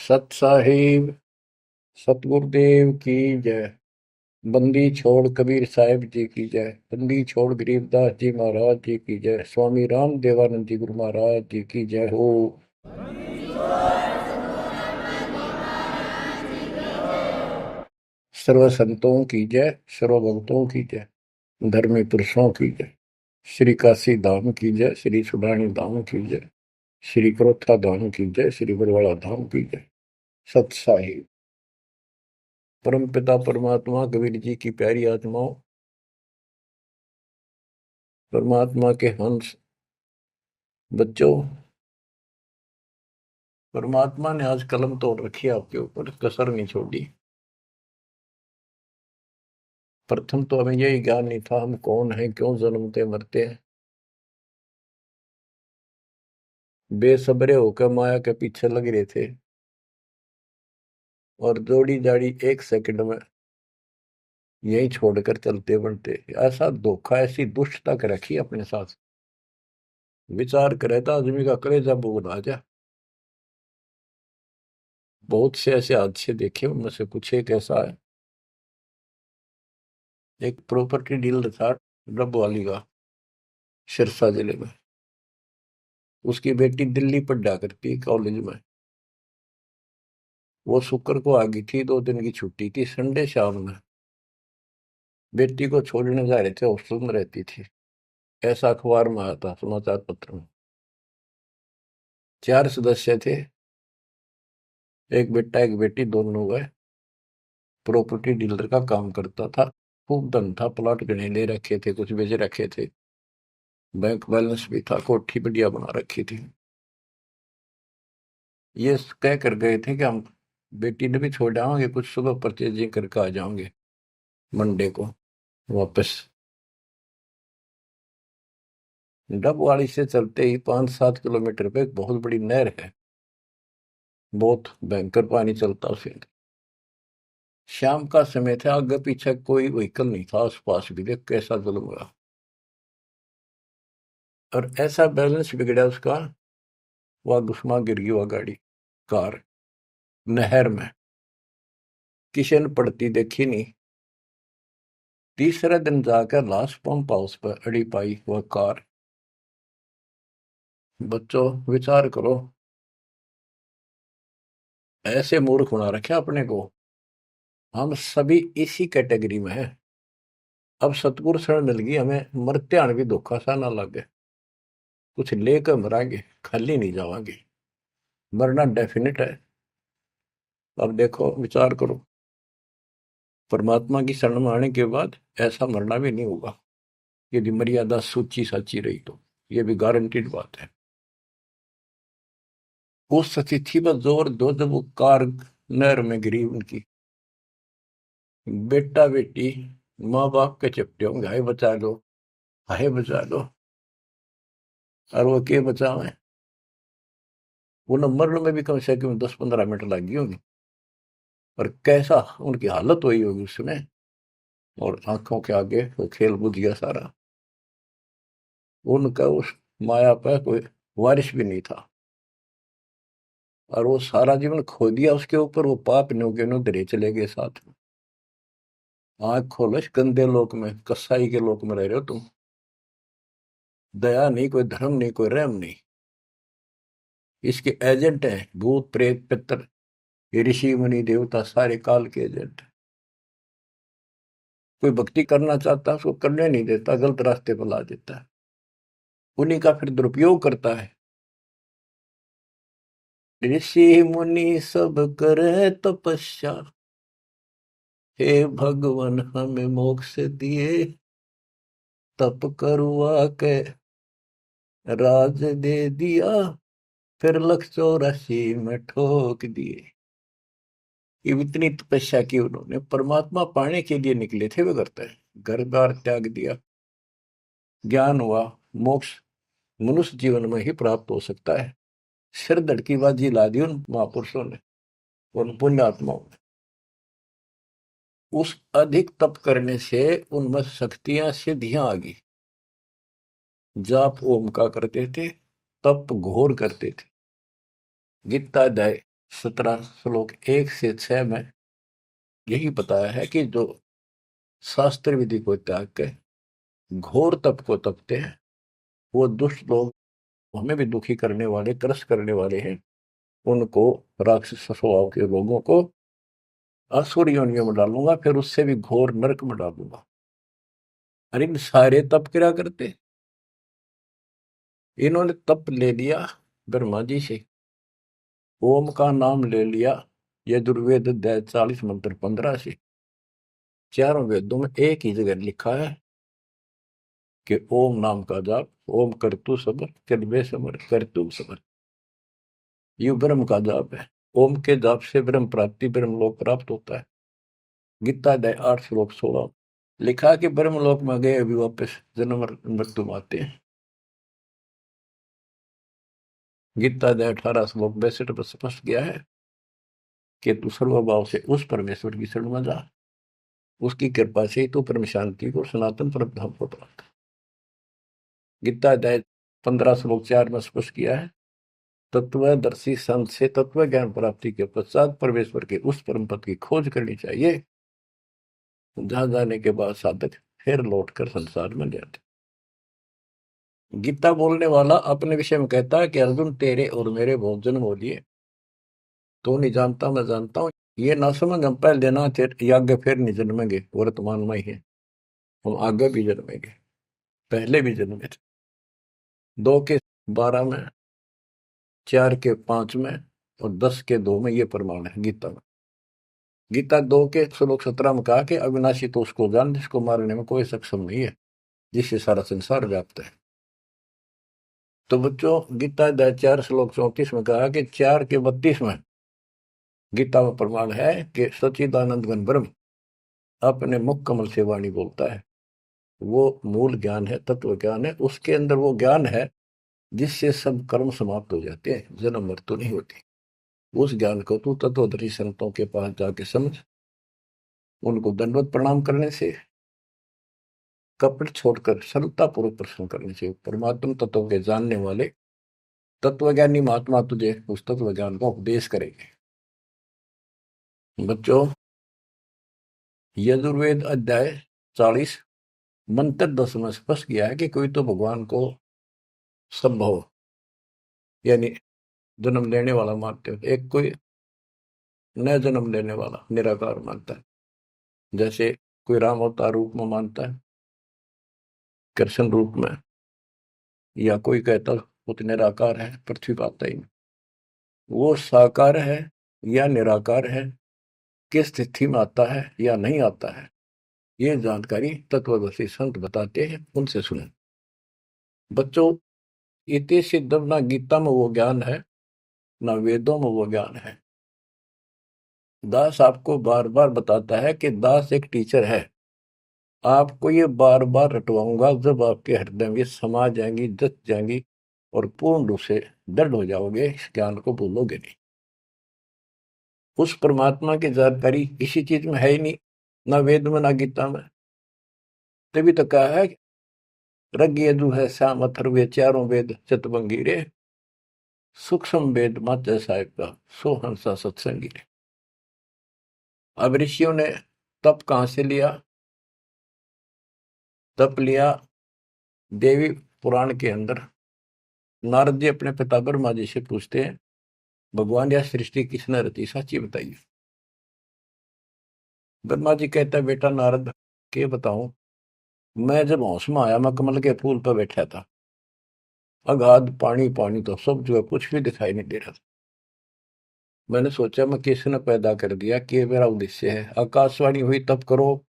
सत साहिब सतगुरुदेव की जय। बंदी छोड़ कबीर साहिब जी की जय। बंदी छोड़ गरीबदास जी महाराज जी की जय। स्वामी राम देवानंद जी गुरु महाराज जी की जय हो। सर्व संतों की जय, सर्व भक्तों की जय, धर्मी पुरुषों की जय। श्री काशी धाम की जय, श्री सुडानी धाम की जय, श्री क्रोथा धाम की जय, श्री बरवाड़ा धाम की जय। सत साहिब परम पिता परमात्मा कबीर जी की प्यारी आत्माओं, परमात्मा के हंस बच्चों, परमात्मा ने आज कलम तोड़ रखी है आपके ऊपर, कसर नहीं छोड़ी। प्रथम तो हमें यही ज्ञान नहीं था हम कौन हैं, क्यों जन्मते मरते हैं। बेसब्रे होकर माया के पीछे लग रहे थे और जोड़ी जाड़ी एक सेकंड में यही छोड़कर चलते बनते। ऐसा धोखा, ऐसी दुष्टता कर रखी अपने साथ। विचार करे तो आदमी का कलेजा बोल आ जा। बहुत से ऐसे हादसे देखे, उनमें से कुछ एक ऐसा है। एक प्रॉपर्टी डीलर था डबवाली का, सिरसा जिले में। उसकी बेटी दिल्ली पढ़ा करती कॉलेज में। वो शुक्र को आ गई थी, 2 दिन की छुट्टी थी। संडे शाम में बेटी को छोड़ने जा रहे थे, हॉस्टल में रहती थी। ऐसा अखबार में आया था, समाचार पत्र में। 4 सदस्य थे, एक बेटा एक बेटी, दोनों गए। प्रॉपर्टी डीलर का काम करता था, खूब धन था, प्लॉट गणे ले रखे थे, कुछ बेच रखे थे, बैंक बैलेंस भी था, कोठी बढ़िया बना रखी थी। ये कह कर गए थे कि हम बेटी ने भी छोड़ आएंगे, कुछ सुबह परचेजिंग करके आ जाओगे मंडे को वापस। डबवाड़ी से चलते ही 5-7 किलोमीटर पे एक बहुत बड़ी नहर है, बहुत भयंकर पानी चलता उसे। शाम का समय था, आगे पीछे कोई व्हीकल नहीं था आसपास भी। देख कैसा जुल्म हुआ। और ऐसा बैलेंस बिगड़ा उसका, वह घुसमा गिर गई वह गाड़ी, कार, नहर में। किसी ने पड़ती देखी नहीं। तीसरे दिन जाकर लास्ट पंप हाउस पर अड़ी पाई वह कार। बच्चों विचार करो, ऐसे मूर्ख बना रखे अपने को। हम सभी इसी कैटेगरी में हैं। अब सतगुरु शरण मिल गई हमें, मरते आने भी धोखा सा ना लगे। कुछ लेकर मरांगे, खाली नहीं जावांगे। मरना डेफिनेट है। अब देखो विचार करो, परमात्मा की शरण में आने के बाद ऐसा मरना भी नहीं होगा यदि मर्यादा सूची साची रही तो। ये भी गारंटीड बात है। उस तिथि पर जोर दो जब वो कार नहर में गिरी उनकी। बेटा बेटी माँ बाप के चपटे होंगे, हाय बचा लो, हाय बचा लो। और वो के बचावे, वो न मरण में भी कम से कम 10-15 मिनट लगी होगी। और कैसा उनकी हालत हुई होगी उसमें। और आंखों के आगे वो खेल बुझ गया सारा। उनका उस माया पर कोई वारिस भी नहीं था। और वो सारा जीवन खो दिया उसके ऊपर। वो पाप न्यों के न्यों धरे चले गए साथ में। आंख खोलो, इस गंदे लोक में, कसाई के लोक में रह रहे हो तुम। दया नहीं, कोई धर्म नहीं, कोई रहम नहीं। इसके एजेंट हैं भूत प्रेत पितर, ये ऋषि मुनि देवता, सारे काल के एजेंट। कोई भक्ति करना चाहता है उसको करने नहीं देता, गलत रास्ते पर ला देता है। उन्हीं का फिर दुरुपयोग करता है। ऋषि मुनि सब करे तपस्या, हे भगवान हमें मोक्ष दिए। तप करवा के राज दे दिया, फिर 184 में ठोक दिए। ये इतनी तपस्या की उन्होंने, परमात्मा पाने के लिए निकले थे वे करते हैं। घर बार त्याग दिया, ज्ञान हुआ, मोक्ष मनुष्य जीवन में ही प्राप्त हो सकता है। सिर धड़की बाजी ला दी उन महापुरुषों ने, उन पुण्यात्माओं ने। उस अधिक तप करने से उनमें शक्तियां सिद्धियां आ गई। जाप ओम का करते थे, तप घोर करते थे। गीता अध्याय 17 श्लोक 1 से 6 में यही बताया है कि जो शास्त्र विधि को त्याग के घोर तप को तपते हैं, वो दुष्ट लोग, हमें भी दुखी करने वाले, त्रस्त करने वाले हैं, उनको, राक्षस स्वभाव के लोगों को असुर योनियों में डालूंगा, फिर उससे भी घोर नरक में डालूंगा। अरे इन सारे तप क्या करते, इन्होंने तप ले लिया ब्रह्मा जी से, ओम का नाम ले लिया यजुर्वेद अध्याय 40 मंत्र 15 से। चारों वेदों में एक ही जगह लिखा है कि ओम नाम का जाप, ओम करतु समर चलवे समर करतु समर, ये ब्रह्म का जाप है। ओम के जाप से ब्रह्म प्राप्ति, ब्रह्म लोक प्राप्त होता है। गीता अध्याय 8 श्लोक 16 लिखा कि ब्रह्म लोक में गए अभी वापस जन्म मृत्यु में आते हैं। गीता अध्याय 18 श्लोक 62 पर स्पष्ट किया है कि तू सर्वभाव से उस परमेश्वर की शरण में जा, उसकी कृपा से ही तो परम शांति को, सनातन परम धाम को प्राप्त। गीता अध्याय 15 श्लोक 4 में स्पष्ट किया है, तत्वदर्शी संत से तत्व ज्ञान प्राप्ति के पश्चात परमेश्वर के उस परम पद की खोज करनी चाहिए, जहां जाने के बाद साधक फिर लौटकर संसार में जाते। गीता बोलने वाला अपने विषय में कहता है कि अर्जुन तेरे और मेरे बहुत जन्म हो लिए, तो नहीं जानता मैं जानता हूं, ये ना समझ, हम पहले देना आगे फिर नहीं जन्मेंगे, वर्तमान में ही है, हम आगे भी जन्मेंगे, पहले भी जन्मे थे। 2 के 12 में, 4 के 5 में और 10 के 2 में ये प्रमाण है गीता में। गीता 2 के श्लोक 17 में कहा कि अविनाशी तो उसको जान जिसको मारने में कोई सक्षम नहीं है, जिससे सारा संसार व्याप्त है। तो बच्चों, गीता अध्याय 4 श्लोक 34 में कहा कि 4 के 32 में गीता में प्रमाण है कि सच्चिदानंद घन ब्रह्म अपने मुख कमल से वाणी बोलता है। वो मूल ज्ञान है, तत्व ज्ञान है, उसके अंदर वो ज्ञान है जिससे सब कर्म समाप्त हो जाते हैं, जन्म मृत्यु नहीं होती। उस ज्ञान को तू तत्वदर्शी संतों के पास जाके समझ, उनको दंडवत प्रणाम करने से, कपट छोड़कर सरलता पूर्वक प्रश्न करने से परमात्मा तत्व के जानने वाले तत्वज्ञानी महात्मा तुझे उस तत्व ज्ञान का उपदेश करेंगे। बच्चों, यजुर्वेद अध्याय 40 मंत्र 10 में स्पष्ट किया है कि कोई तो भगवान को संभव यानी जन्म लेने वाला मानते हो, एक कोई न जन्म लेने वाला निराकार मानता है। जैसे कोई राम अवतार रूप में मानता है, कृष्ण रूप में, या कोई कहता वो तो निराकार है, पृथ्वी पर आता ही नहीं। वो साकार है या निराकार है, किस स्थिति में आता है या नहीं आता है, ये जानकारी तत्वदर्शी संत बताते हैं, उनसे सुने। बच्चों, इति सिद्धम, ना गीता में वो ज्ञान है, ना वेदों में वो ज्ञान है। दास आपको बार बार बताता है कि दास एक टीचर है, आपको ये बार बार रटवाऊंगा, जब आपके हृदय में समा जाएंगी, जच जाएंगी और पूर्ण रूप से दृढ़ हो जाओगे, इस ज्ञान को भूलोगे नहीं। उस परमात्मा की जानकारी किसी चीज में है ही नहीं, ना वेद में ना गीता में। तभी तो कहा है रग यजु है श्याम अथर्वे चारों वेद चतुर्भंगी रे, सूक्ष्म वेद मत साहिब का सो हंसा सत्संगी रे। अब ऋषियों ने तप कहां से लिया? तप लिया देवी पुराण के अंदर। नारद जी अपने पिता ब्रह्मा जी से पूछते हैं, भगवान यह सृष्टि किसने रची, सच्ची बताइए। ब्रह्मा जी कहता है, बेटा नारद के बताऊं, मैं जब होश में आया, मैं कमल के फूल पर बैठा था, अगाध पानी पानी तो सब जो है, कुछ भी दिखाई नहीं दे रहा था। मैंने सोचा मैं किसने पैदा कर दिया, कि मेरा उद्देश्य है। आकाशवाणी हुई तप करो,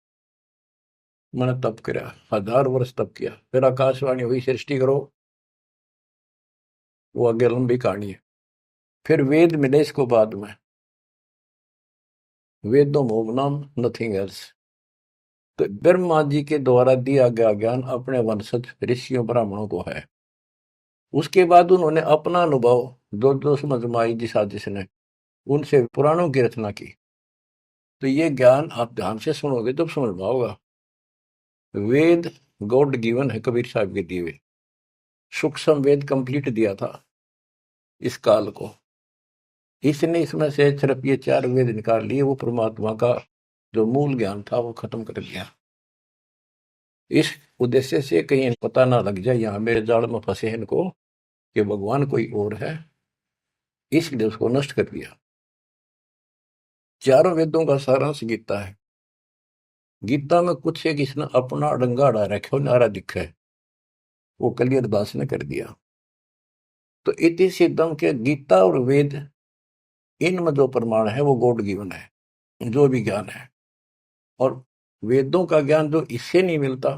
मैंने तप किया, 1000 वर्ष तप किया। फिर आकाशवाणी हुई सृष्टि करो, वो आगे लंबी कहानी है। फिर वेद मिले इसको बाद में, वेदों मोम नाम नथिंग एल्स। तो ब्रह्मा जी के द्वारा दिया गया ज्ञान अपने वंशज ऋषियों ब्राह्मणों को है। उसके बाद उन्होंने अपना अनुभव जो जो समझ में आई जिस आदिश ने, उनसे पुराणों की रचना की। तो ये ज्ञान आप ध्यान से सुनोगे तब समझ में आओगा। वेद गॉड गिवन है, कबीर साहब के दिए हुए। सूक्ष्म वेद कंप्लीट दिया था इस काल को, इसने इसमें से सिर्फ ये 4 वेद निकाल लिए, वो परमात्मा का जो मूल ज्ञान था वो खत्म कर दिया। इस उद्देश्य से कहीं पता ना लग जाए यहाँ मेरे जाल में फंसे हैं इनको कि भगवान कोई और है, इसलिए उसको नष्ट कर दिया। चारों वेदों का सारांश गीता है। गीता में कुछ एक इसने अपना डंगा अड़ा रखे नारा दिखा है, वो कलियर दास ने कर दिया। तो इति सिद्धम के गीता और वेद, इनमें जो प्रमाण है वो गॉड गिवन है, जो भी ज्ञान है। और वेदों का ज्ञान जो इससे नहीं मिलता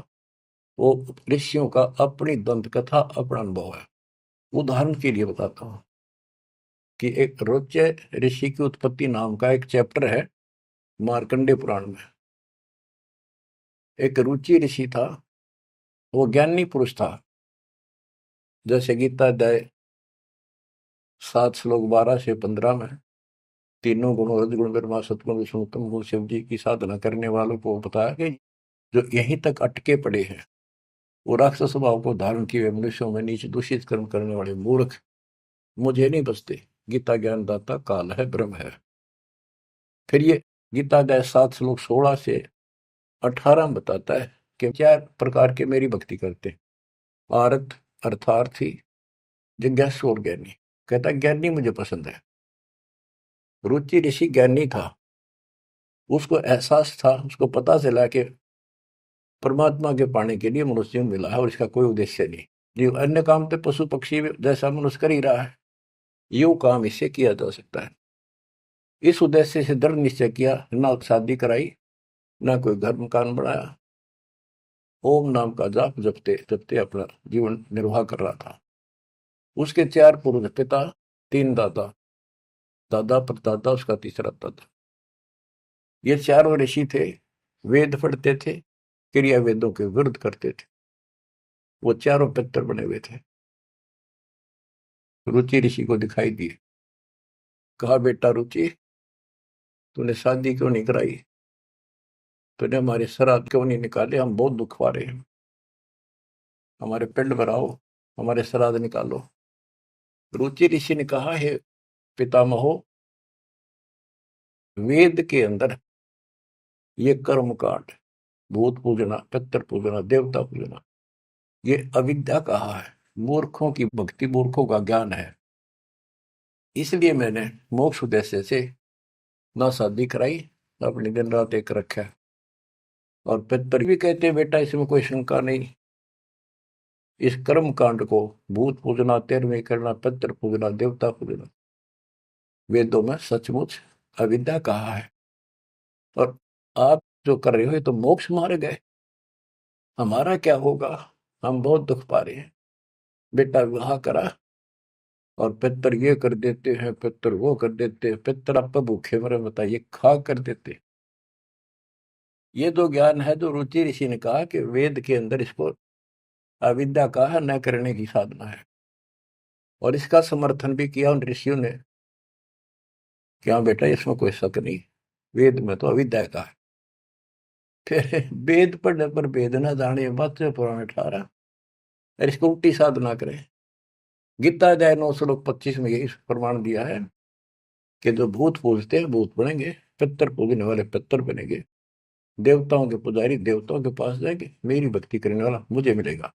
वो ऋषियों का अपनी दंत कथा, अपना अनुभव है। उदाहरण के लिए बताता हूं कि एक रोच्य ऋषि की उत्पत्ति नाम का एक चैप्टर है मार्कंडे पुराण में। एक रुचि ऋषि था, वो ज्ञानी पुरुष था। जैसे गीता अध्याय 7 श्लोक 12 से 15 में तीनों गुणों रजगुण ब्रह्मा सतगुण विष्णु उत्तम गुण शिव जी की साधना करने वालों को बताया कि जो यहीं तक अटके पड़े हैं, वो राक्षस स्वभाव को धारण किए हुए मनुष्यों में नीचे दूषित कर्म करने वाले मूर्ख मुझे नहीं बसते। गीता ज्ञान दाता काल है, ब्रह्म है। फिर ये गीता अध्याय 7 श्लोक 16 से 18 में बताता है कि 4 प्रकार के मेरी भक्ति करते, आरत अर्थार्थी जिज्ञासु और ज्ञानी। कहता ज्ञानी मुझे पसंद है। रुचि ऋषि ज्ञानी था, उसको एहसास था, उसको पता चला कि परमात्मा के पाने के लिए मनुष्य मिला है और इसका कोई उद्देश्य नहीं। जो अन्य काम तो पशु पक्षी जैसा मनुष्य कर ही रहा है, यो काम इससे किया जा सकता है। इस उद्देश्य से दृढ़ निश्चय किया, ना शादी कराई, ना कोई घर मकान बनाया, ओम नाम का जाप जपते जपते अपना जीवन निर्वाह कर रहा था। उसके 4 पूर्व पिता, 3 दादा, दादा परदादा, उसका तीसरा दादा। ये 4 ऋषि थे, वेद पढ़ते थे, क्रिया वेदों के विरुद्ध करते थे। वो 4 पितर बने हुए थे। रुचि ऋषि को दिखाई दिए, कहा बेटा रुचि, तूने शादी क्यों नहीं कराई, तूने हमारे श्राद्ध क्यों नहीं निकाले, हम बहुत दुख पा रहे हैं, हमारे पिंड भराओ, हमारे श्राद्ध निकालो। रुचि ऋषि ने कहा, हे पितामहो, वेद के अंदर ये कर्म कांड, भूत पूजना, पितर पूजना, देवता पूजना, ये अविद्या कहा है, मूर्खों की भक्ति, मूर्खों का ज्ञान है। इसलिए मैंने मोक्ष उद्देश्य से ना शादी कराई, अपनी दिन रात एक रखा। और पितर भी कहते बेटा इसमें कोई शंका नहीं, इस कर्म कांड को भूत पूजना, तेरहवीं करना, पितर पूजना, देवता पूजना, वेदों में सचमुच अविद्या कहा है। और आप जो कर रहे हो ये तो मोक्ष मार्ग गए, हमारा क्या होगा, हम बहुत दुख पा रहे हैं। बेटा विवाह करा और पितर ये कर देते हैं, पितर वो कर देते हैं, पितर आप भूखे मरे बताइए, खा कर देते। ये जो ज्ञान है, जो रुचि ऋषि ने कहा कि वेद के अंदर इसको अविद्या कहा न करने की साधना है, और इसका समर्थन भी किया उन ऋषियों ने। क्या बेटा इसमें कोई शक नहीं, वेद में तो अविद्या का है। फिर वेद पढ़ने पर वेद न जाने बात से पुराण 18, और इसको उल्टी साधना करें। गीता अध्याय 9 श्लोक 25 में यही प्रमाण दिया है कि जो भूत पूजते हैं भूत बनेंगे, पितर पूजने वाले पितर बनेंगे, देवताओं के पुजारी देवताओं के पास जाएंगे, मेरी भक्ति करने वाला मुझे मिलेगा।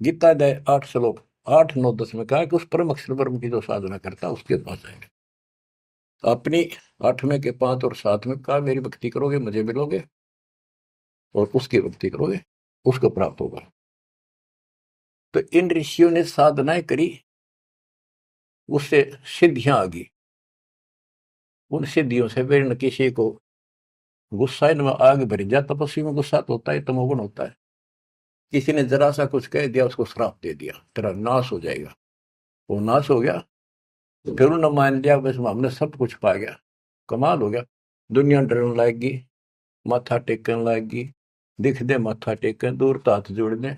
गीता अध्याय 8 श्लोक 8, 9, 10 में कहा कि उस परम अक्षर ब्रह्म की जो साधना करता है उसके पास जाएंगे। अपनी 8वें के 5 और 7 में कहा मेरी भक्ति करोगे मुझे मिलोगे, और उसकी भक्ति करोगे उसको प्राप्त होगा। तो इन ऋषियों ने साधनाएं करी, उससे सिद्धियां आ गई। उन सिद्धियों से फिर न किसी को गुस्सा इनमें आग भर जाए, तपस्वी में गुस्सा तो होता है, तमोगुण होता है। किसी ने जरा सा कुछ कह दिया, उसको श्राप दे दिया, तेरा नाश हो जाएगा। वो नाश हो गया, फिर उन्होंने मान लिया बस हमने सब कुछ पा गया, कमाल हो गया। दुनिया डरने लगेगी, माथा टेकने लगेगी, दिख दे माथा टेकन, दूर हाथ जोड़ दे,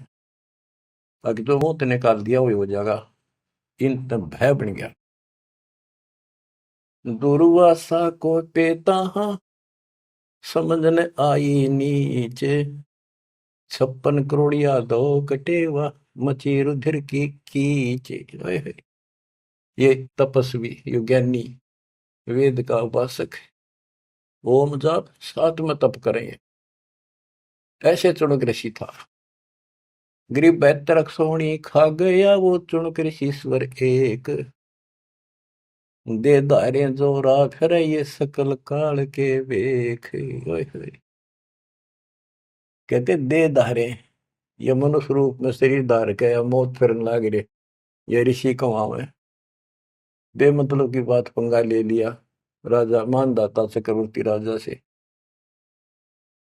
अगर जो मुंह निकाल दिया वही हो जाएगा। इन तब भय बन गया। दुर्वासा को पेता समझने आई नीचे, 56 करोड़िया दो कटेवा, मची रुधिर की कीचे। ये तपस्वी, ये ज्ञानी वेद का उपासक, ओम जाप, साथ में तप करें। ऐसे चुनक ऋषि था। गरीब 72 सोनी खा गया वो चुनक ऋषिश्वर एक। दे धारे जोरा फिर ये सकल काल के वेख। ओए होए। कहते दे धारे, ये मनुष्य रूप में शरीर धार के या मौत फिरन लाग रहे, ये ऋषि कमाओ है। बेमतलब की बात पंगा ले लिया राजा मानदाता चक्रवर्ती राजा से,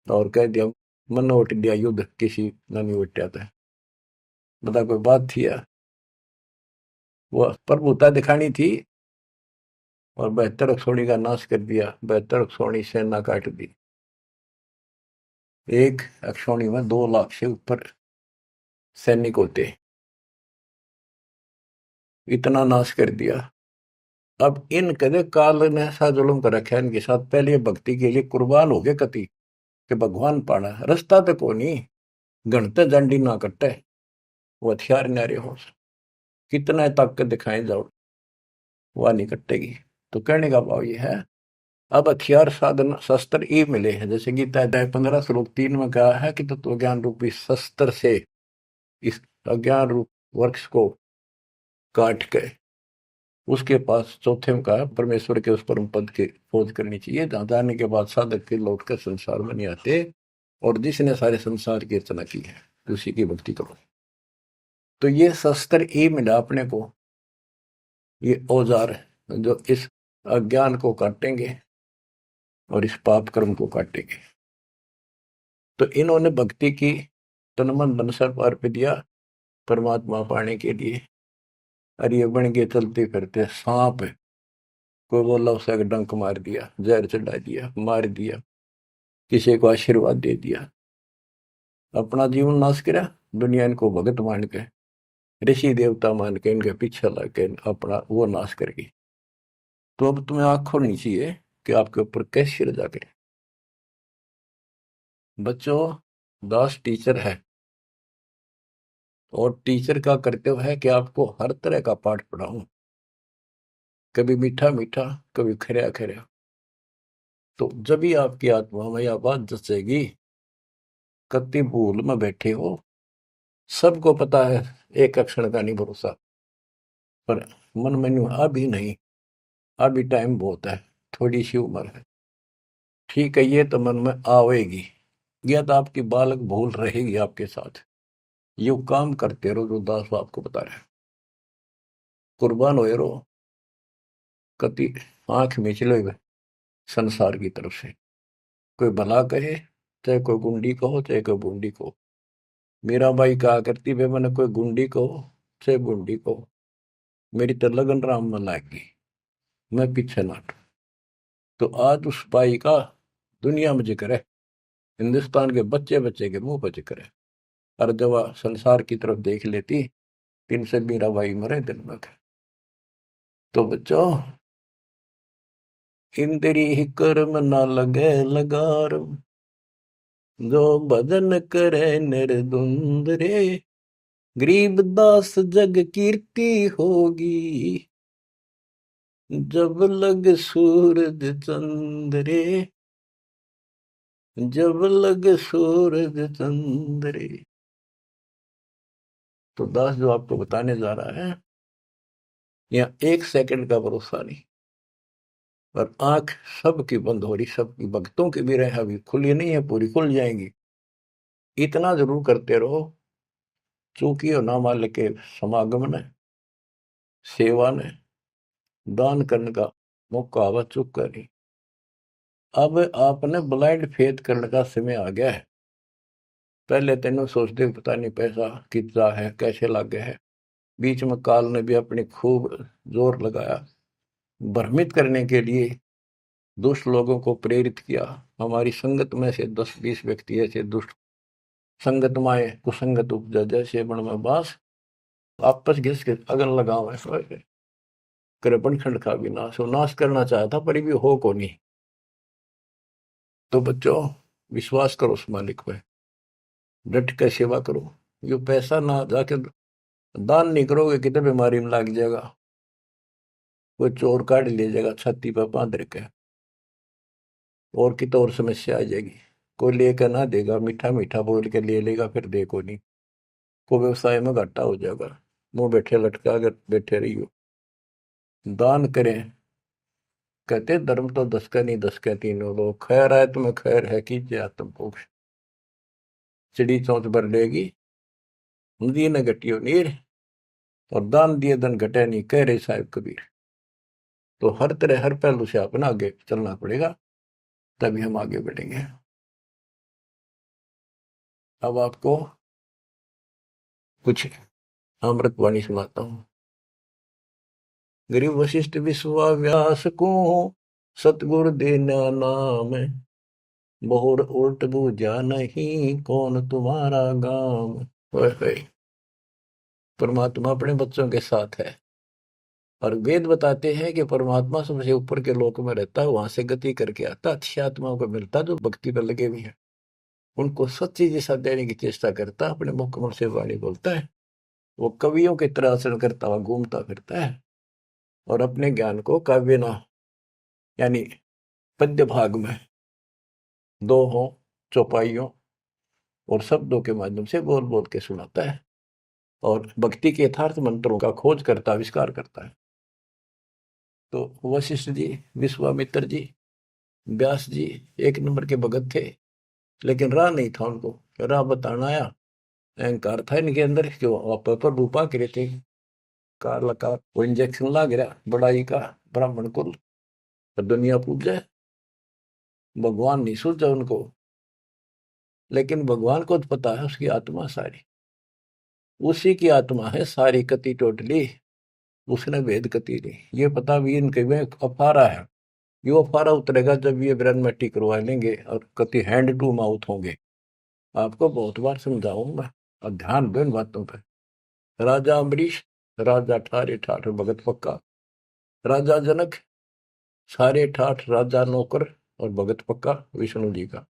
और कह दिया मन उठ दिया युद्ध किसी न नहीं उठा था। बता कोई बात थी या? वो प्रभुता दिखानी थी, और 72 अक्षौणी का नाश कर दिया। 72 अक्षौणी सेना काट दी। एक अक्षौणी में 2 लाख से ऊपर सैनिक होते, इतना नाश कर दिया। अब इन कदे काल ने ऐसा जुल्म कर रखा है इनके साथ, पहले ये भक्ति के लिए कुर्बान हो गए कति कि भगवान पाना रास्ता तो को नहीं, गणते जंडी ना कटे, वो हथियार नारे हो, कितना ताकत दिखाए जाओ वह नहीं कटेगी। तो कहने का भाव ये है, अब हथियार साधन शस्त्र ये मिले हैं, जैसे गीता अध्याय 15 श्लोक 3 में कहा है कि तत्व ज्ञान रूपी शस्त्र से इस अज्ञान रूप वृक्ष को काट के उसके पास चौथे में कहा परमेश्वर के उस परम पद की खोज करनी चाहिए, जहां जाने के बाद साधक के लौट कर संसार में नहीं आते, और जिसने सारे संसार की रचना की है उसी की भक्ति करो। तो ये शस्त्र ये मिला अपने को, ये औजार जो इस अज्ञान को काटेंगे और इस पाप कर्म को काटेंगे। तो इन्होंने भक्ति की, तन मन धन सर्व अर्पित दिया परमात्मा पाने के लिए। अरे ये बन के चलते फिरते सांप, कोई बोला उसे डंक मार दिया, जहर चढ़ा दिया, मार दिया, किसी को आशीर्वाद दे दिया, अपना जीवन नाश करा, दुनिया इनको भगत मान के ऋषि देवता मान के इनके पीछे लग के अपना वो नाश कर गई। तो अब तुम्हें आंख खोलनी चाहिए कि आपके ऊपर कैसी रजा करे। बच्चों, दास टीचर है, और टीचर का कर्तव्य है कि आपको हर तरह का पाठ पढ़ाऊं, कभी मीठा मीठा, कभी खरा खरा। तो जब भी आपकी आत्मा में यह बात जचेगी, कति भूल में बैठे हो, सबको पता है एक क्षण का नहीं भरोसा, पर मन में अभी नहीं, अभी टाइम बहुत है, थोड़ी सी उम्र है, ठीक है, ये तो मन में आवेगी। यह तो आपकी बालक भूल रहेगी आपके साथ। यू काम करते रहो जो दास आपको बता रहे, कुर्बान हो रहो, कति आंख में चलो संसार की तरफ से। कोई भला कहे, चाहे कोई गुंडी कहो, चाहे कोई बूंदी कहो। मेरा भाई कहा करती वे, मैंने कोई गुंडी कहो चाहे बूंदी कहो, मेरी तो लगन राम में लागी, मैं पीछे ना हटूं। तो आज उस भाई का दुनिया में जिक्र है, हिंदुस्तान के बच्चे बच्चे के मुंह पर जिक्र है। और जब वह संसार की तरफ देख लेती, तीन से मेरा भाई मरे दिन में। तो बच्चों, इंद्री ही कर्म ना लगे लगार, जो भजन करे निर्द्वंद रे, गरीब दास जग कीर्ति होगी, जब लग सूरज चंद्रे, जब लग सूरज चंद्रे। तो दास जो आपको बताने जा रहा है, यहाँ 1 सेकंड का भरोसा नहीं, और आंख सबकी बंद हो रही, सबकी भक्तों की भी रहे, अभी खुली नहीं है, पूरी खुल जाएंगी। इतना जरूर करते रहो, चूंकि और ना मान के समागम ने, सेवा ने, दान करने का मौका आवा, चुप करी। अब आपने ब्लाइंड फेथ करने का समय आ गया है। पहले तेनों सोचते पता नहीं पैसा कितना है, कैसे लागे है, बीच में काल ने भी अपनी खूब जोर लगाया भ्रमित करने के लिए, दुष्ट लोगों को प्रेरित किया। हमारी संगत में से 10-20 व्यक्ति ऐसे दुष्ट संगत माए कुसंगत उपजा, जैसे बण में बांस, आपस घिस के अगन लगाओ करे बनखंड का भी नाश हो, नाश करना चाहता पर भी हो को नहीं। तो बच्चों, विश्वास करो उस मालिक पे, डट के सेवा करो। यो पैसा ना जाके दान नहीं करोगे कितने बीमारी में लग जाएगा। कोई चोर काट ले जाएगा छाती पर बांध रखे, और की तो और समस्या आ जाएगी। कोई लेकर ना देगा, मीठा मीठा बोल के ले लेगा, फिर देखो नहीं, को व्यवसाय में घाटा हो जाएगा। मुंह बैठे लटका अगर बैठे रही हो। दान करें, कहते धर्म तो दस का नहीं, दस का तीनों लोग। खैर है तुम्हें खैर है, कीजिए आत्म मोक्ष। चिड़ी चौंच भर लेगी, नदी न घटियो नीर, और दान दिए धन घटे नहीं, कह रहे साहिब कबीर। तो हर तरह हर पहलू से अपना आगे चलना पड़ेगा, तभी हम आगे बढ़ेंगे। अब आपको कुछ अमृतवाणी सुनाता हूँ। गरीब वशिष्ठ विश्वा व्यास को, सतगुरु देना नाम, बहुर उल्ट बूझा नहीं, कौन तुम्हारा गाम। ओए होए, परमात्मा अपने बच्चों के साथ है, और वेद बताते हैं कि परमात्मा सबसे ऊपर के लोक में रहता है, वहां से गति करके आता, अच्छी आत्माओं को मिलता जो भक्ति पर लगे हुए हैं, उनको सच्ची दिशा देने की चेष्टा करता, अपने मुखमल से वाणी बोलता है। वो कवियों की तरह आचरण करता हुआ घूमता फिरता है, और अपने ज्ञान को काव्य ना यानी पद्य भाग में दोहों, चौपाइयों और शब्दों के माध्यम से बोल बोल के सुनाता है, और भक्ति के यथार्थ मंत्रों का खोज करता, आविष्कार करता है। तो वशिष्ठ जी, विश्वामित्र जी, व्यास जी एक नंबर के भगत थे, लेकिन राह नहीं था उनको। राह बताना आया, अहंकार था इनके अंदर कि वो पर रूपा करे थे। कार लगा वो इंजेक्शन ला गिरा बड़ाई का, ब्राह्मण कुल दुनिया पूजे, भगवान नहीं सूझा उनको। लेकिन भगवान को तो पता है उसकी आत्मा सारी, उसी की आत्मा है सारी कति टोटली, उसने भेद कति नहीं। ये पता भी इनके में अफारा है, ये अफारा उतरेगा जब ये ब्रह्म मिट्टी करवा लेंगे और कति हैंड टू माउथ होंगे। आपको बहुत बार समझाऊंगा, और ध्यान दो इन बातों पर। राजा अम्बरीश, राजा ठारे ठाठ भगत पक्का। राजा जनक, सारे ठाठ राजा नौकर और भगत पक्का विष्णु जी का।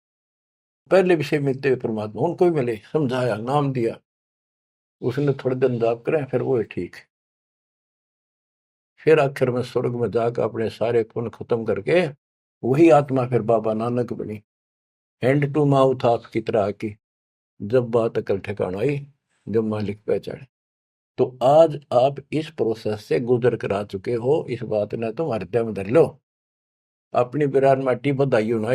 पहले विषय मिलते हुए परमात्मा उनको भी मिले, समझाया, नाम दिया, उसने थोड़े दिन जाप करें, फिर वो ठीक। फिर आखिर में स्वर्ग में जाकर अपने सारे पुण्य खत्म करके वही आत्मा फिर बाबा नानक बनी, हैंड टू माउथ आपकी तरह की। जब बात अकल ठिकाना आई, जब मालिक पहचाने। तो आज आप इस प्रोसेस से गुजर कर आ चुके हो, इस बात ने तुम हृदय में धर लो। अपनी बिरान माटी बधाई हो ना,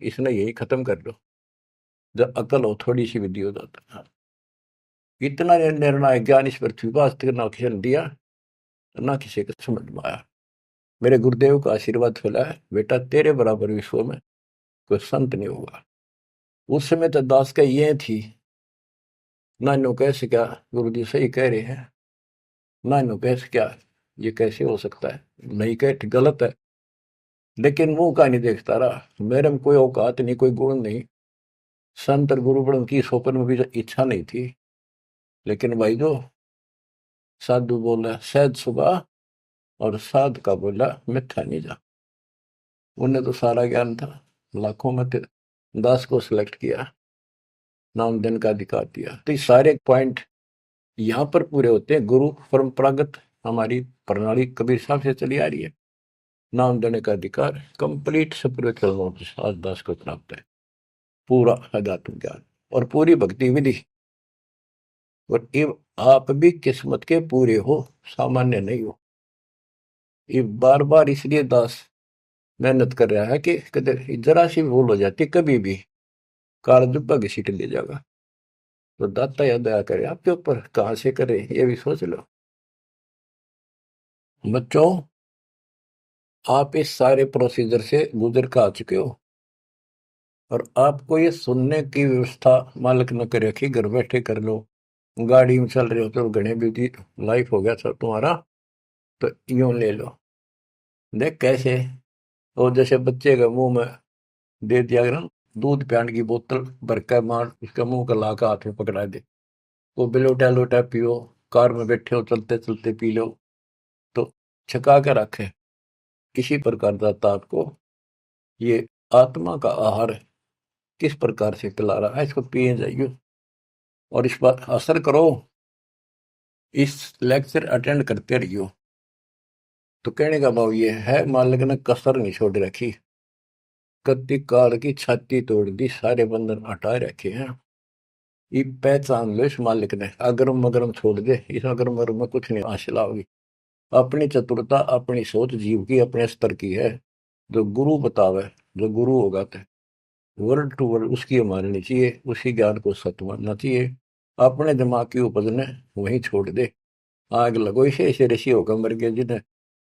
इसने यही खत्म कर लो। जब अकल हो थोड़ी सी विधि हो जाता है। इतना निर्णायक ज्ञान इस पृथ्वी पर आज तक ना किसी ने दिया, ना किसी को समझ में आया। मेरे गुरुदेव का आशीर्वाद फैला है, बेटा तेरे बराबर विश्व में कोई संत नहीं होगा। उस समय तो दास का ये थी, नानो कैसे क्या, गुरु जी सही कह रहे हैं, नानो कैसे क्या, ये कैसे हो सकता है, नहीं कह गलत है। लेकिन मुंह का नहीं देखता रहा, मेरे में कोई औकात नहीं, कोई गुण नहीं, संत और गुरु बड़ों की सोपन में भी इच्छा नहीं थी। लेकिन भाई जो साधु बोला सहज सुबह, और साध का बोला मिथ्या नहीं जा। उन्हें तो सारा ज्ञान था, लाखों में थे, दास को सिलेक्ट किया, नाम देने का अधिकार दिया। तो ये सारे पॉइंट यहाँ पर पूरे होते हैं। गुरु परंपरागत हमारी प्रणाली कबीर साहब से चली आ रही है। नाम देने का अधिकार कंप्लीट स्पिरिचुअल नॉलेज आज दास को प्राप्त है, पूरा अध्यात्म ज्ञान और पूरी भक्ति विधि। और ये आप भी किस्मत के पूरे हो, सामान्य नहीं हो। ये बार बार इसलिए दास मेहनत कर रहा है कि कदर जरा सी भूल हो जाती कभी भी, काल दुब्बा घसीट ले जाएगा। तो दाता या दया करे आपके ऊपर, कहाँ से करे ये भी सोच लो। बच्चों, आप इस सारे प्रोसीजर से गुजर कर आ चुके हो, और आपको ये सुनने की व्यवस्था मालिक न करे कि घर बैठे कर लो। गाड़ी में चल रहे हो तो घने बिजी लाइफ हो गया सब तुम्हारा, तो यूं ले लो। देख कैसे, और जैसे बच्चे के मुंह में दे दिया ना दूध पियाने की बोतल भर कर, मार उसका मुंह का लाका हाथ में पकड़ा दे, वो बिलोटा लोटा पियो, कार में बैठे हो चलते चलते पी लो, तो छका के रखे। इसी प्रकार दाता आपको ये आत्मा का आहार किस प्रकार से पिला रहा है, इसको पिए जाइए और इस पर असर करो। इस लेक्चर अटेंड करते रहियो। तो कहने का भाव ये है, मालिक ने कसर नहीं छोड़ रखी। कत्ती काल की छाती तोड़ दी, सारे बंधन हटा रखे हैं। ये पहचान लो इस मालिक ने, अगरम मगरम छोड़ दे, इस अगरम मगरम में कुछ नहीं हासिल होगी। अपनी चतुरता, अपनी सोच जीव की अपने स्तर की है। जो गुरु बतावे, जो गुरु होगा तो वर्ड टू वर्ड उसकी माननी चाहिए, उसी ज्ञान को सत्य मानना चाहिए। अपने दिमाग की उपज ने वहीं छोड़ दे। आग लगो इसे, ऐसे ऋषि होकर मर गए जिन्हें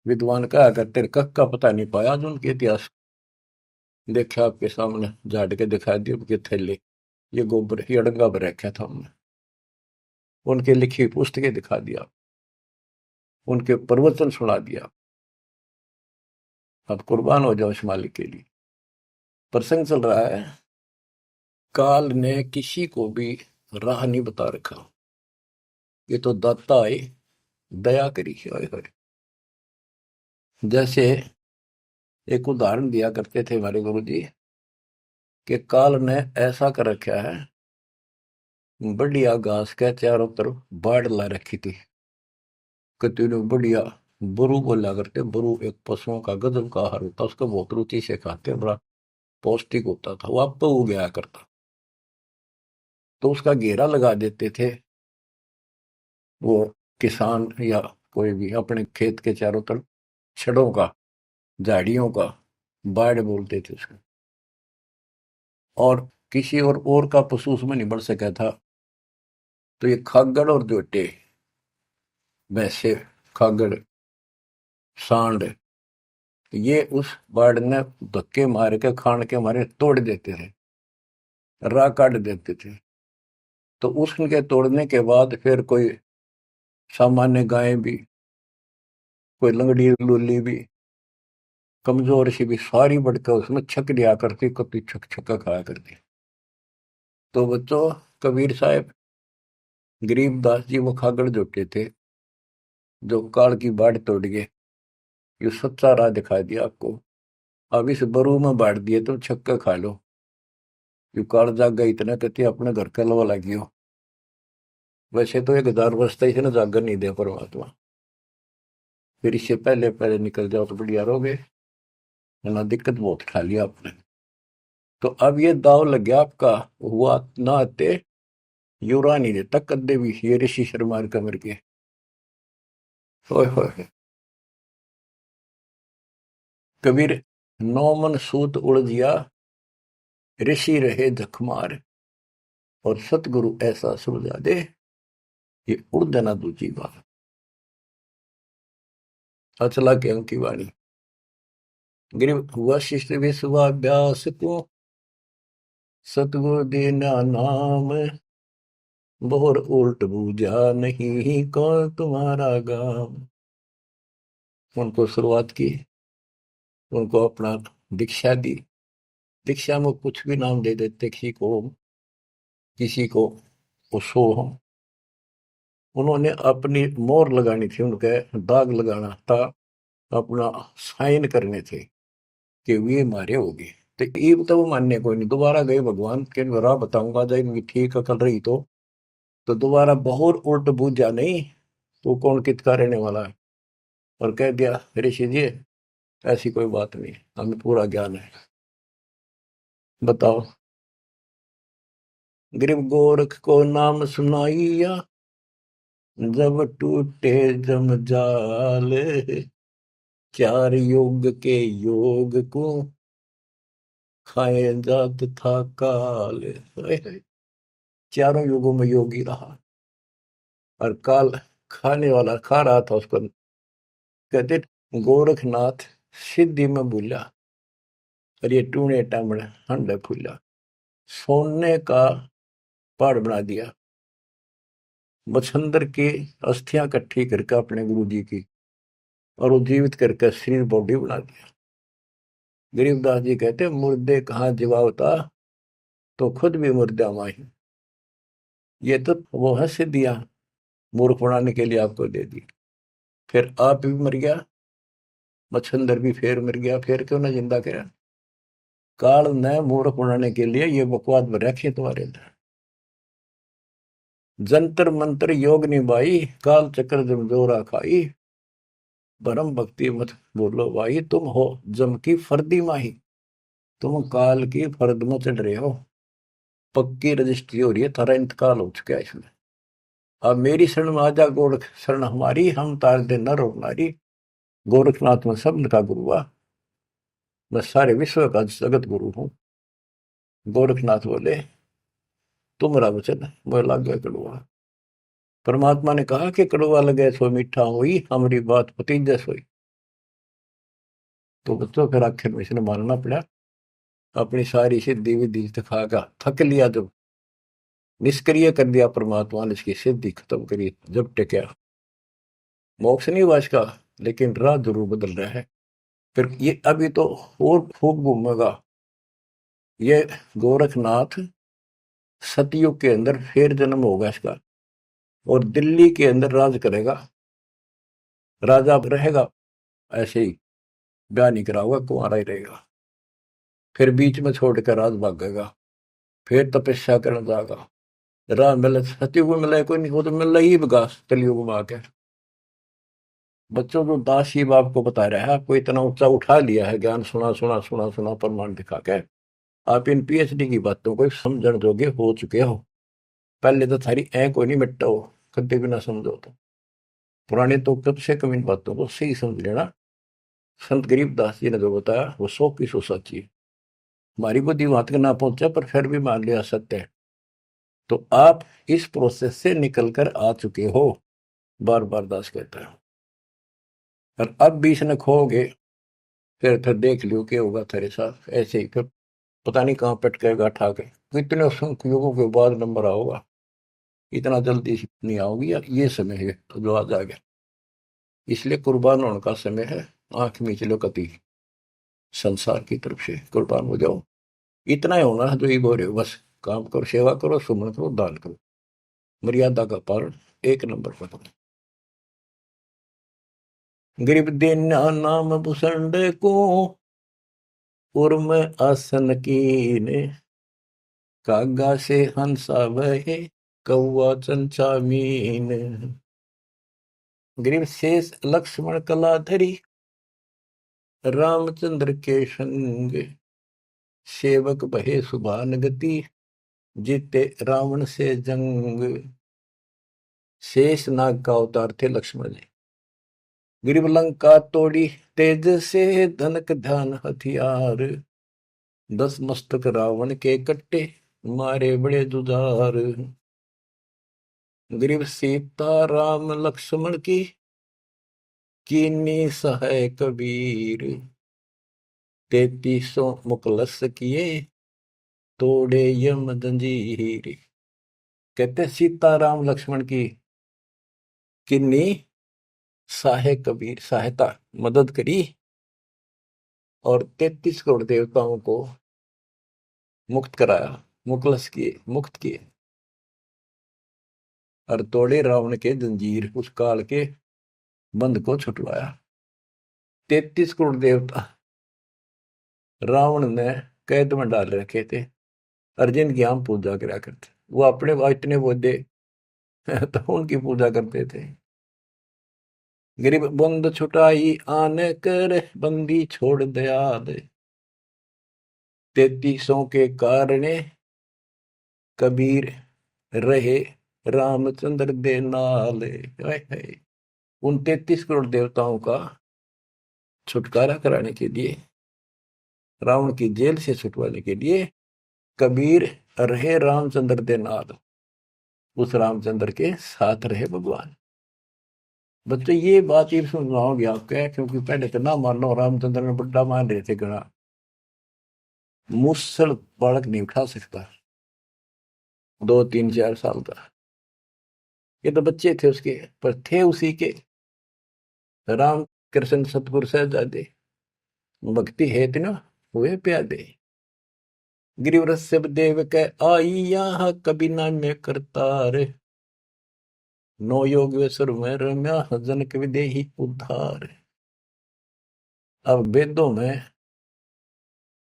विद्वान कहा करते, कख का पता नहीं पाया जो उनके इतिहास। देखा आपके सामने झाड़ के दिखा दिए उनके थैले, ये गोबर ये अड़ंगा पर रखा था हमने, उनके लिखी पुस्तकें दिखा दिया, उनके प्रवचन सुना दिया। अब कुर्बान हो जाओ इस मालिक के लिए। प्रसंग चल रहा है, काल ने किसी को भी राह नहीं बता रखा, ये तो दाता है, दया करी है। जैसे एक उदाहरण दिया करते थे हमारे गुरु जी, कि काल ने ऐसा कर रखा है, बढ़िया घास के चारों तरफ बाढ़ ला रखी थी। कतने बढ़िया बरू बोला करते, बरू एक पशुओं का गजब का आहार होता, उसको बहुत रुचि से खाते, बड़ा पौष्टिक होता था, वो आप हो गया करता। तो उसका घेरा लगा देते थे वो किसान या कोई भी, अपने खेत के चारों तरफ छड़ों का, झाड़ियों का, बाढ़ बोलते थे उसको। और किसी और का पशु उसमें नहीं बढ़ सका था। तो ये खागड़ और जोटे, वैसे खागड़, सांड, ये उस बाढ़ ने धक्के मार के खान के मारे तोड़ देते थे, राह काट देते थे। तो उसके तोड़ने के बाद फिर कोई सामान्य गाय भी, कोई लंगड़ी लूली भी, कमजोर सी भी, सारी बढ़कर उसमें छक दिया करती, कभी छक छक्का खाया करती। तो बच्चों, कबीर साहब, गरीबदास जी वो खागड़ जोटे थे, जो काल की बाढ़ तोड़ गए। ये सच्चा राह दिखा दिया आपको। अब इस बरू में बांट दिए तुम छक्का खा लो। यू काल जागा इतना कहते अपने घर का लवा लगियो। वैसे तो 1000 वर्ष तक इसे ना जागर नहीं दिया परमात्मा, फिर इससे पहले पहले निकल जाओ तो बढ़िया रहोगे, ना दिक्कत बहुत खा लिया आपने। तो अब ये दाव लग गया आपका, हुआ ना आते युरा नहीं देता कद्दे भी, ये ऋषि शर्मा कमर के। होए होए, कबीर, नौ मन सूत उलझिया, ऋषि रहे झकमार, और सतगुरु ऐसा सुलझा दे, ये उड़ जाना दूजी बात। अचला के अंक की वाणी, गरीब वशिष्ठ विश्वाभ्यास को, सतगुरु देना नाम, बोर उल्ट बूझा नहीं कौन तुम्हारा गाम। उनको शुरुआत की, उनको अपना दीक्षा दी। दीक्षा में कुछ भी नाम दे देते, किसी को उसो हम, उन्होंने अपनी मोहर लगानी थी, उनके दाग लगाना था, अपना साइन करने थे कि वे मारे होगी। तो ये तो वो मानने कोई नहीं, दोबारा गए भगवान के राह बताऊंगा, जब इनकी ठीक अकल रही तो दोबारा बहुत उल्ट बूझा नहीं, तो कौन किसका रहने वाला है। और कह दिया ऋषि जी ऐसी कोई बात नहीं, हमें पूरा ज्ञान है। बताओ, गरीब गोरख को नाम सुनाइया, जब टूटे जमजाल, चार योग के योग को खाए जात था काल। चारों युगों में योगी रहा, और काल खाने वाला खा रहा था उसको। कहते गोरखनाथ सिद्धि में भूला, और ये टूने टामने हंडे फूला, सोने का पहाड़ बना दिया। मच्छंदर की अस्थियां इकट्ठी करके अपने गुरु जी की, और वो जीवित करके शरीर बॉडी बना दिया। गरीबदास जी कहते मुर्दे कहाँ जीवावता, तो खुद भी मुर्दा माही। ये तो वो है सिद्धियां, मूर्ख बनाने के लिए आपको दे दी। फिर आप भी मर गया, मच्छंदर भी फिर मर गया, फिर क्यों ना जिंदा करा। काल ने मूर्ख बनाने के लिए ये बकवास में रखे तुम्हारे अंदर। जंतर मंत्र योग निभाई, काल चक्र जमजोरा खाई, परम भक्ति मत बोलो भाई, तुम हो जम की फर्दी माही, तुम काल की फर्द में चढ़ रहे हो। पक्की रजिस्ट्री हो रही है, थारा इंतकाल हो चुका है इसमें। अब मेरी शरण में आजा गोरख शरण हमारी, हम तार दे नर और नारी। गोरखनाथ में सबन का गुरु हुआ, मैं सारे विश्व का जगत गुरु हूँ। गोरखनाथ बोले तुम्हारा वचन मोह लागे कड़वा। परमात्मा ने कहा कि कड़वा लगे सो मीठा हुई, हमारी बात पति जैस हुई। तो बच्चों फिर आखिर में इसने मानना पड़ा। अपनी सारी सिद्धि विधि दिखागा, थक लिया जब, निष्क्रिय कर दिया परमात्मा ने, इसकी सिद्धि खत्म करी। जब टिका मोक्ष नहीं हुआ इसका, लेकिन राह जरूर बदल रहा है। फिर ये अभी तो और खूब घूमेगा ये गोरखनाथ। सतयुग के अंदर फिर जन्म होगा इसका, और दिल्ली के अंदर राज करेगा, राजा रहेगा। ऐसे ही ब्याह नहीं करा होगा, कुंवारा ही रहेगा। फिर बीच में छोड़कर राज भागेगा, फिर तपस्या करने जाएगा। राह मिले सतयुग में, मिले कोई नहीं, वो तो मिल ही विकास कलयुग में आके। बच्चों को दास शिव आपको बता रहा है, आपको इतना ऊंचा उठा लिया है, ज्ञान सुना सुना सुना सुना प्रमाण दिखा के आप इन पीएचडी की बातों को समझण जोगे हो चुके हो। पहले तो थारी ऐ कोई नहीं मिटता हो, कभी भी ना समझो तो। पुराने तो कब से कम इन बातों को सही समझ लेना। संत गरीबदास जी ने जो बताया वो 100 की 100 सच्ची है। हमारी बुद्धि वहां तक ना पहुंचा, पर फिर भी मान लिया सत्य है। तो आप इस प्रोसेस से निकल कर आ चुके हो, बार बार दास कहता है। और अब भी इसने खोगे, फिर देख लियो क्या होगा तेरे साथ। ऐसे ही फिर पता नहीं कहाँ पटकेगा ठाके। कितने युगों के बाद नंबर आओगा, इतना जल्दी नहीं आओगी यार। ये समय है तो जो आ जाएगा, इसलिए कुर्बान होने का समय है। आंख मीच लो कति, संसार की तरफ से कुर्बान हो जाओ। इतना ही होना है जो ये बोल रहे हो, बस काम करो, सेवा करो, सुमन करो, दान करो, मर्यादा का पालन एक नंबर पर करो। गरीब देना नाम भूषण को, उर्म आसन कीने, कागा से हंसा वहे, कौआ चंचा मीन। गरीब शेष लक्ष्मण कलाधरी, रामचंद्र के संग, सेवक भये सुभान गति, जीते रावण से जंग। शेष नाग का अवतार थे लक्ष्मण जी। गिरिव लंका तोड़ी तेज से, धनक ध्यान हथियार, 10 मस्तक रावण के कट्टे, मारे बड़े जुझार। गिरिव सीता राम लक्ष्मण कीनी सहाय कबीर, 3300 मुकलस किए, तोड़े यम जंजीर। कहते सीता राम लक्ष्मण की किन्नी सहाय कबीर, सहायता मदद करी, और 33 करोड़ देवताओं को मुक्त कराया, मुखलस किए, मुक्त किए, और तोड़े रावण के जंजीर, उस काल के बंद को छुटवाया। 33 करोड़ देवता रावण ने कैद में डाल रखे थे, अर्जुन की हम पूजा करा करते। वो अपने इतने बोधे तो उनकी पूजा करते थे। गरीब बंद छुटाई आने कर, बंदी छोड़ दया दे, 3300 के कारण कबीर रहे रामचंद्र दे नाले। उन 33 करोड़ देवताओं का छुटकारा कराने के लिए, रावण की जेल से छुटवाने के लिए, कबीर रहे रामचंद्र दे नाल, उस रामचंद्र के साथ रहे भगवान। बच्चों ये बात ये समझाओगे आपके, क्योंकि पहले तो ना मानो, रामचंद्र ने बड़ा मान रहे थे गणा। मुसल बालक नहीं उठा सकता, 2 3 4 साल का। ये तो बच्चे थे उसके, पर थे उसी के। राम कृष्ण सतगुरु साहिबजादे, भक्ति है ना हुए प्यादे। गिरिवरस सब देव के आई यहाँ, कभी ना में करतार, नो योगेश्वर में रम्या, जनक विदेही उद्धार। अब वेदों में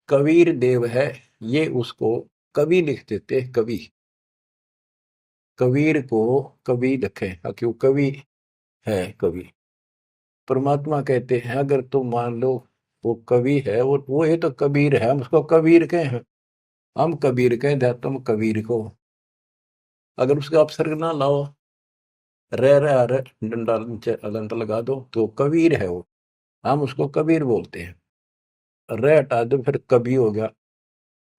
कबीर देव है, ये उसको कवि लिख देते, कवि। कबीर को कवि लिखे क्यों, कवि है कवि। परमात्मा कहते हैं अगर तुम मान लो वो कवि है, वो ये तो कबीर है, हम उसको कबीर कहे हैं, हम कबीर कहें दे तुम कबीर को, अगर उसका अपसर्ग ना लाओ, रह डंडा नीचे अलंत लगा दो तो कबीर है वो, हम उसको कबीर बोलते हैं। रह हटा दो फिर कवि हो गया।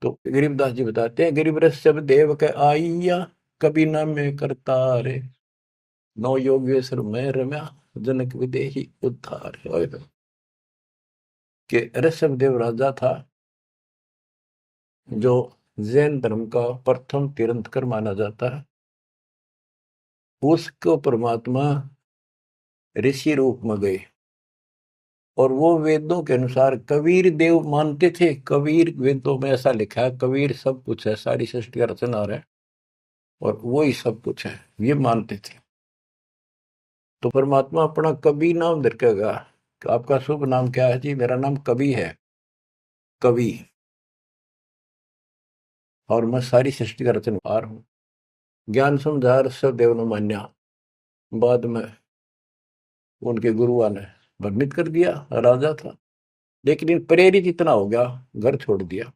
तो गरीबदास जी बताते हैं गरीब रस सब देव के आइया, कभी ना में करता रे, नौ योगेश्वर में रम्या, जनक विदेही उद्धार। कि ऋषभ देव राजा था जो जैन धर्म का प्रथम तीर्थंकर माना जाता है, उसको परमात्मा ऋषि रूप में गए और वो वेदों के अनुसार कबीर देव मानते थे। कबीर वेदों में ऐसा लिखा है, कबीर सब कुछ है, सारी सृष्टि का रचनहार है और वो ही सब कुछ है, ये मानते थे। तो परमात्मा अपना कवि नाम रखेगा, आपका शुभ नाम क्या है जी? मेरा नाम कवि है, कवि, और मैं सारी सृष्टि का रचनहार हूँ। ज्ञान समझा ऋषभ देव ने मान्या, बाद में उनके गुरुआ ने भ्रमित कर दिया, राजा था, लेकिन इन प्रेरित इतना हो गया, घर छोड़ दिया।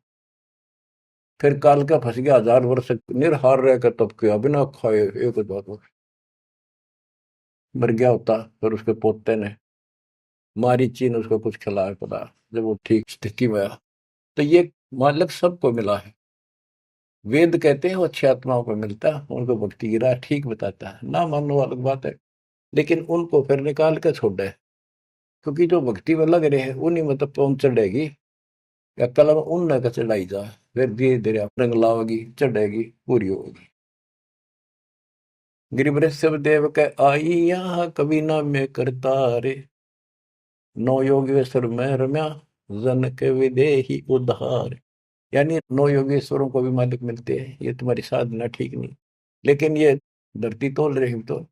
फिर काल का फंस गया, 1000 वर्ष निरहार रहकर तब किया, बिना खाए एक बार मर गया होता। फिर उसके पोते ने मारीची ने उसको कुछ खिलाया पड़ा, जब वो ठीक स्थिति में आया। तो ये मालक सबको मिला है। वेद कहते हैं वो अच्छी आत्माओं को मिलता है, उनको भक्ति की राह ठीक बताता है, ना मानने अलग बात है, लेकिन उनको फिर निकाल कर छोड़ है, क्योंकि जो भक्ति में लग रहे हैं उन्हीं में तो पहुंच चढ़ेगी, या कलम उन का चढ़ाई जा, फिर धीरे धीरे रंग लाओगी, चढ़ेगी, पूरी होगी। गिरिवृष सब देव के आई यहाँ कभी ना में करता रे, नौ योगेश्वर में रम्या, जन के विदेही उद्धार। यानी नौ योगेश्वरों को भी मालिक मिलते हैं, ये तुम्हारी साधना ठीक नहीं, लेकिन ये धरती तोल रही तो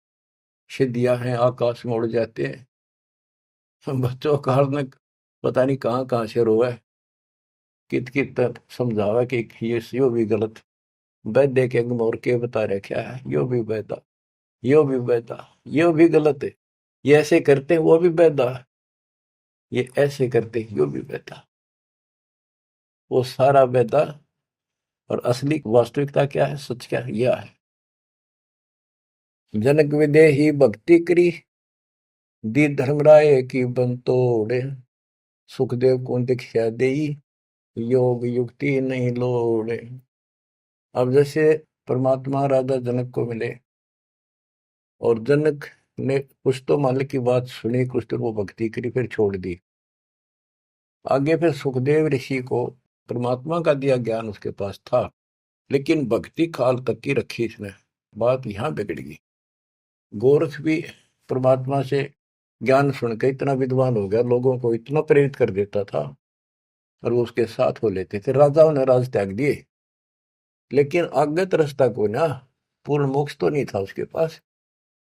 सिद्धियां हैं, आकाश में उड़ जाते हैं। बच्चों का ने पता नहीं कहाँ कहाँ से रोए, कित कित समझावा कि ये यो भी गलत, वैद्य के अंग और के बता रहे क्या है, यो भी वैदा, यो भी वैदा, यो भी गलत है, ये ऐसे करते हैं वो भी वैदा, ये ऐसे करते हैं यो भी वैदा, वो सारा वैदा। और असली वास्तविकता क्या है, सच क्या है, यह है। जनक विदेही भक्ति करी, दी धर्मराय की बंतोड़े, सुखदेव को दीक्षा देई, योग युक्ति नहीं लोड़े। अब जैसे परमात्मा राजा जनक को मिले और जनक ने कुछ तो मालिक की बात सुनी, कुछ तो वो भक्ति करी, फिर छोड़ दी। आगे फिर सुखदेव ऋषि को परमात्मा का दिया ज्ञान उसके पास था, लेकिन भक्ति काल तक की रखी इसने, बात यहां बिगड़ गई। गोरख भी परमात्मा से ज्ञान सुनकर इतना विद्वान हो गया, लोगों को इतना प्रेरित कर देता था, और वो उसके साथ हो लेते थे। राजाओं ने राज त्याग दिए, लेकिन अज्ञात रास्ता को ना, पूर्ण मोक्ष तो नहीं था उसके पास।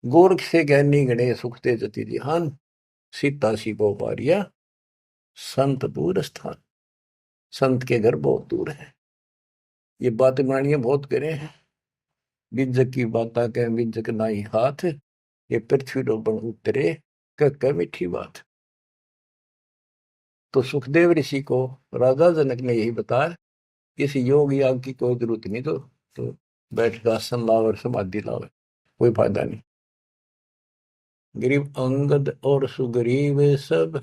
गोरख से ज्ञानी गणे सुखते जति ध्यान, सीता सी को पारिया, संत दूर स्थान। संत के घर बहुत दूर है, ये बातें बनानी बहुत करे हैं। बिजक की बाता कह बिजक नाई हाथ, ये पृथ्वी डोबन उतरे, कह मीठी बात। तो सुखदेव ऋषि को राजा जनक ने यही बताया, किसी योग याग की कोई जरूरत नहीं, तो बैठ का आसन लाओ और समाधि लाओ, कोई फायदा नहीं। गरीब अंगद और सुग्रीव सब,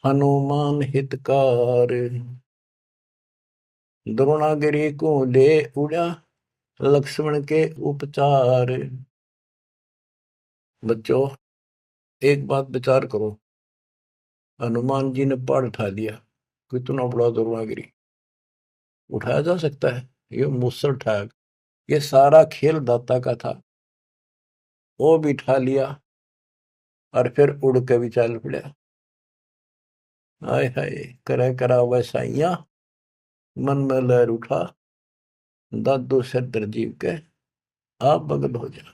हनुमान हितकार, द्रोणागिरी को ले उड़ा, लक्ष्मण के उपचार। बच्चों एक बात विचार करो, हनुमान जी ने पहाड़ उठा लिया, कितना बड़ा द्रोणागिरी उठाया जा सकता है, ये मुझसे उठाया, ये सारा खेल दाता का था, वो भी उठा लिया और फिर उड़ के भी चल पड़ा। हाय हाय, करे करा वैसाइया, मन में लहर उठा, दादो सिर जीव के आप बगल हो जा।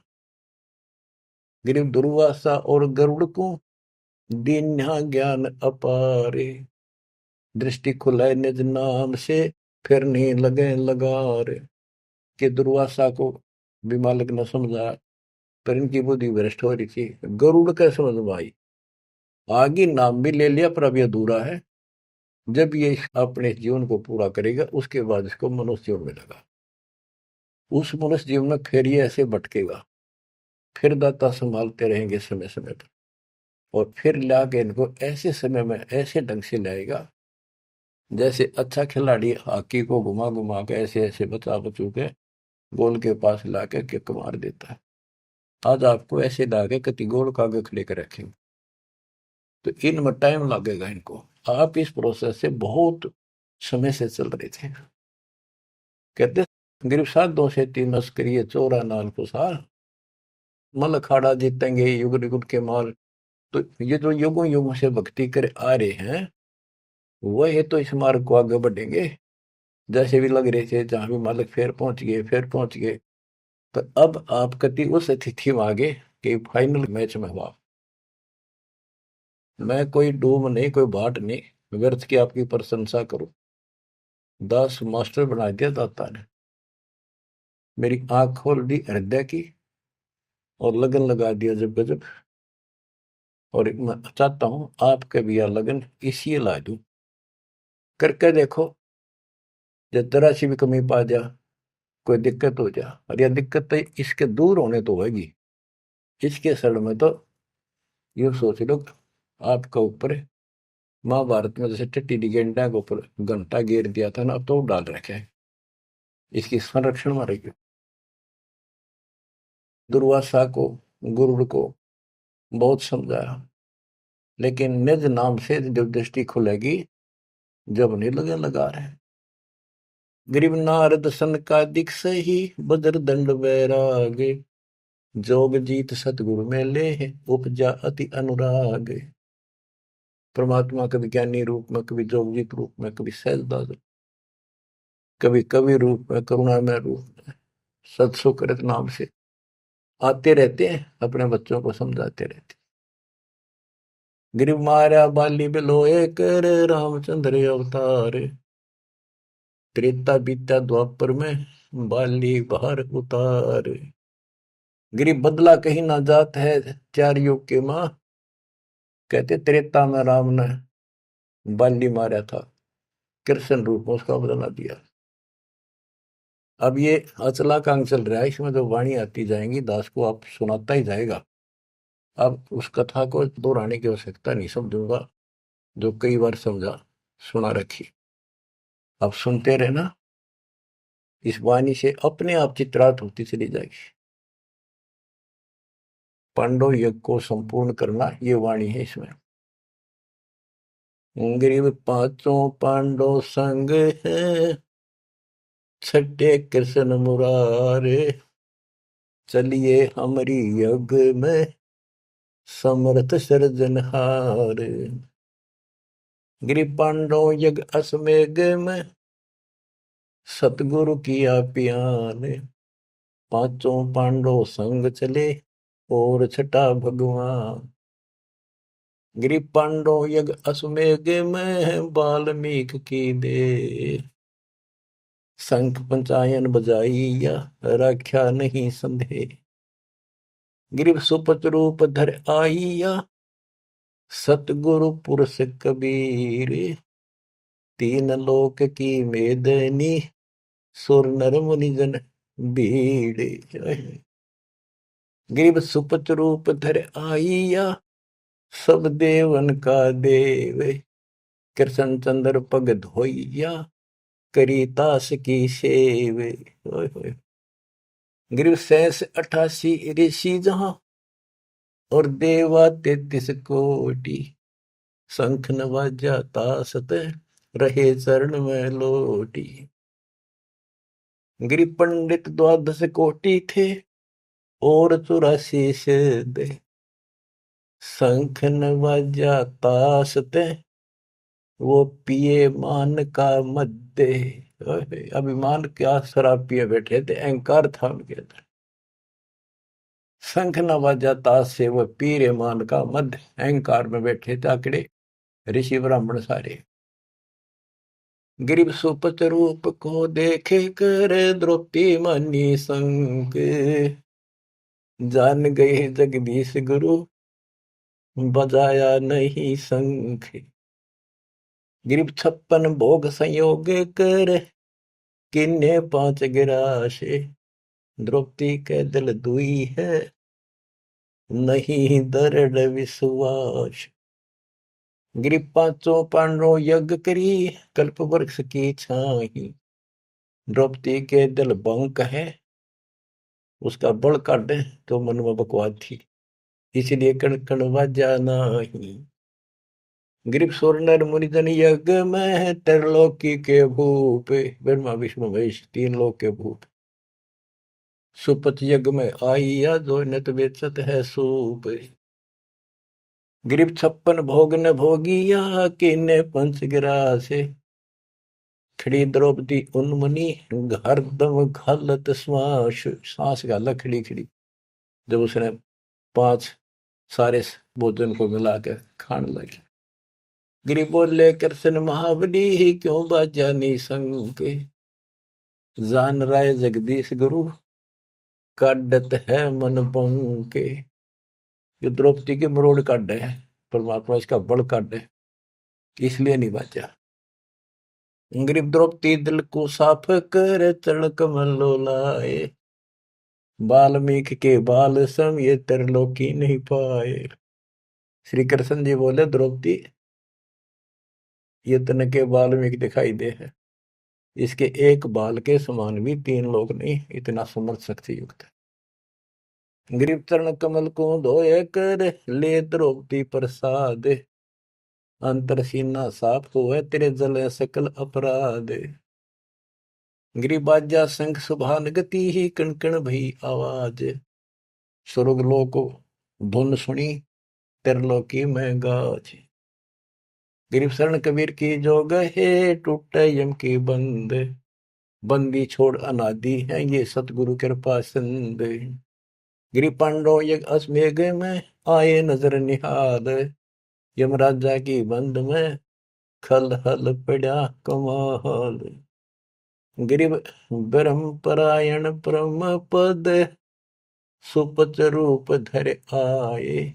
गिरिव दुर्वासा और गरुड़ को दीन्या ज्ञान अपारे, दृष्टि खुलाए निज नाम से, फिर नहीं लगे लगारे। कि दुर्वासा को भी मालिक न समझा, पर इनकी बुद्धि भ्रष्ट हो रही थी, गरुड़ के समझ में आई, आगे नाम भी ले लिया पर अब ये अधूरा है। जब ये अपने जीवन को पूरा करेगा उसके बाद इसको मनुष्य जीवन मिलेगा। उस मनुष्य जीवन में फिर ये ऐसे भटकेगा, फिर दाता संभालते रहेंगे समय समय पर, और फिर लाके इनको ऐसे समय में ऐसे ढंग से लाएगा जैसे अच्छा खिलाड़ी हॉकी को घुमा घुमा के ऐसे ऐसे बचा बचू के गोल के पास ला के किक मार देता है। आज आपको ऐसे ला के कति गोल का आगे खड़े कर रखेंगे, तो इनमें टाइम लगेगा इनको। आप इस प्रोसेस से बहुत समय से चल रहे थे। कहते गिरफ्त 2 से 3 करिए चोरा नाल कुसार, मल अखाड़ा जीतेंगे युग युग के माल। तो ये जो युगों युगों से भक्ति करे आ रहे हैं वह तो इस मार्ग को आगे बढ़ेंगे। जैसे भी लग रहे थे जहां भी मालिक फिर पहुंच गए फिर पहुंच गए, तो अब आप कति उस तिथि में आगे कि फाइनल मैच में हुआ। मैं कोई डूब नहीं कोई बाट नहीं व्यर्थ की आपकी प्रशंसा करूं। दास मास्टर बना दिया दाता ने, मेरी आंख खोल दी हृदय की और लगन लगा दिया जब गजब। और मैं चाहता हूं आपके भी यह लगन इसी ला दूं। करके देखो, जब जरा सी भी कमी पा जा, कोई दिक्कत हो जा, और यह दिक्कत तो इसके दूर होने तो होगी, इसके सड़ में तो यूं सोच लो आपका ऊपर महाभारत में जैसे टट्टी गेंडा के ऊपर घंटा गिर दिया था ना, अब तो डाल रखे है, इसकी संरक्षण में रही। दुर्वासा को गुरुड़ को बहुत समझाया, लेकिन निज नाम से जब दृष्टि खुलेगी जब नहीं लगे लगा रहे। गरीब नारद सन का दिख सही बदर दंड वैराग, जोग जीत सतगुरु में ले उपजा अति अनुराग। परमात्मा कभी ज्ञानी रूप में, कभी जोगजीत रूप में, कभी सहजदास, कभी कवि रूप में, करुणामय रूप में, सत्सुकृत नाम से आते रहते हैं, अपने बच्चों को समझाते रहते। गिरिव मारा बाली बिलोए कर रामचंद्र अवतार, त्रेता बीता द्वापर में बाली बाहर उतार। गिरिव बदला कहीं ना जात है 4 युग के माँ, कहते त्रेता में राम ने बाली मारा था, कृष्ण रूप में उसका बदला दिया। अब ये अचला कांग चल रहा है, इसमें जो वाणी आती जाएंगी दास को आप सुनाता ही जाएगा। अब उस कथा को दोहराने की आवश्यकता नहीं समझूंगा, जो कई बार समझा सुना रखी। अब सुनते रहना, इस वाणी से अपने आप चित्रात होती चली जाएगी। पांडव यज्ञ को संपूर्ण करना ये वाणी है इसमें। ग्रीव 5 पांडव संग है, छठे कृष्ण मुरारे, चलिए हमारी यज्ञ में समर्थ सृजनहार। गिरि पांडव यज्ञ अश्वमेघ में सतगुरु किया प्यान, 5 पांडव संग चले और छठा भगवान। गिरि पांडव यज्ञ अश्वमेघ में वाल्मीकि की दे, शंख पंचायन बजाइया रख्या नहीं संदेह। गिरिव सुपत रूप धर आइया, सतगुरु पुरुष कबीर, 3 लोक की मेदनी सुर नर मुनि जन भीड़। गिरिव सुपत रूप धर आइया, सब देवन का देव, कृष्ण चंद्र पग धोइया, करी तास की सेव। गिरिव 88 ऋषि जहां, और देवा 33 कोटि, शंख नवाजा तासत रहे चरण में लोटी। गिरि पंडित 12 कोटि थे और 84 सिद्धे, शंख नवाजा तासत वो पिए मान का मध्य। अभिमान क्या शराब पिए बैठे थे, अहंकार था उनके अंदर। शंख नवाजा तास से वह पीरे मान का मध्य, अहंकार में बैठे थे आकड़े ऋषि ब्राह्मण सारे। गिरिव सुपत रूप को देखे कर द्रौपदी मनी संग, जान गए जगदीश गुरु बजाया नहीं शंख। गिरब 56 भोग संयोग कर, किन्ने 5 गिराशे। द्रौपदी के दिल दुई है, नहीं दृढ़ विश्वास। गिरब 5 पांडवों यज्ञ करी, कल्प वृक्ष की छाही। द्रौपदी के दिल बंक है, उसका बल काटे तो मन में बकवाद थी, इसलिए कण कण वाजा नाही। गिरब सुर मुनिजन यज्ञ में, त्रिलोकी के भूप। ब्रह्मा विष्णु महेश 3 लोक के भूप। सुपथ यज्ञ में आइया, जो नत बेचत है सूप। गिरब 56 भोग न भोगिया, किन्ने 5 गिरासे। खड़ी द्रौपदी उन्मुनी, हरदम घालत श्वास। सांस गाला खड़ी खड़ी, जब उसने 5 सारे भोजन को मिलाकर खाने लगी। गिरि बोले कृष्ण महाबली, क्यों बाजा निशंक। जान राय जगदीश गुरु, काटत है मन बंके। ये द्रौपदी के मरोड़ काट है, परमात्मा इसका बल काट है, इसलिए नहीं बाजा। गरीब द्रौपदी दिल को साफ कर, चरण कमल लाए। वाल्मीकि के बाल सम ये त्रिलोकी नहीं पाए। श्री कृष्ण जी बोले द्रौपदी, ये तन के वाल्मीकि दिखाई दे है, इसके एक बाल के समान भी 3 लोग नहीं, इतना समर्थ शक्ति युक्त है। गरीब चरण कमल को धोए कर, ले द्रौपदी प्रसाद। अंतर सीना साफ होए, तेरे जले सकल अपराध। गिरि बाजा शंख सुभान गति ही, कण कण भई आवाज। स्वर्ग लोक धुन सुनी, त्रिलोकी में गाज। गिरि शरण कबीर की जो गहे, टूटे यम की बंद। बंदी छोड़ अनादि है, ये सतगुरु कृपा सिंध। गिरि पांडव यज्ञ अश्वमेघ में, आए नजर निहाल। यमराजा की बंद में, खल हल पड़ा कमाल। गिरि ब्रह्म परायण परम पद, सुपच रूप धर आए।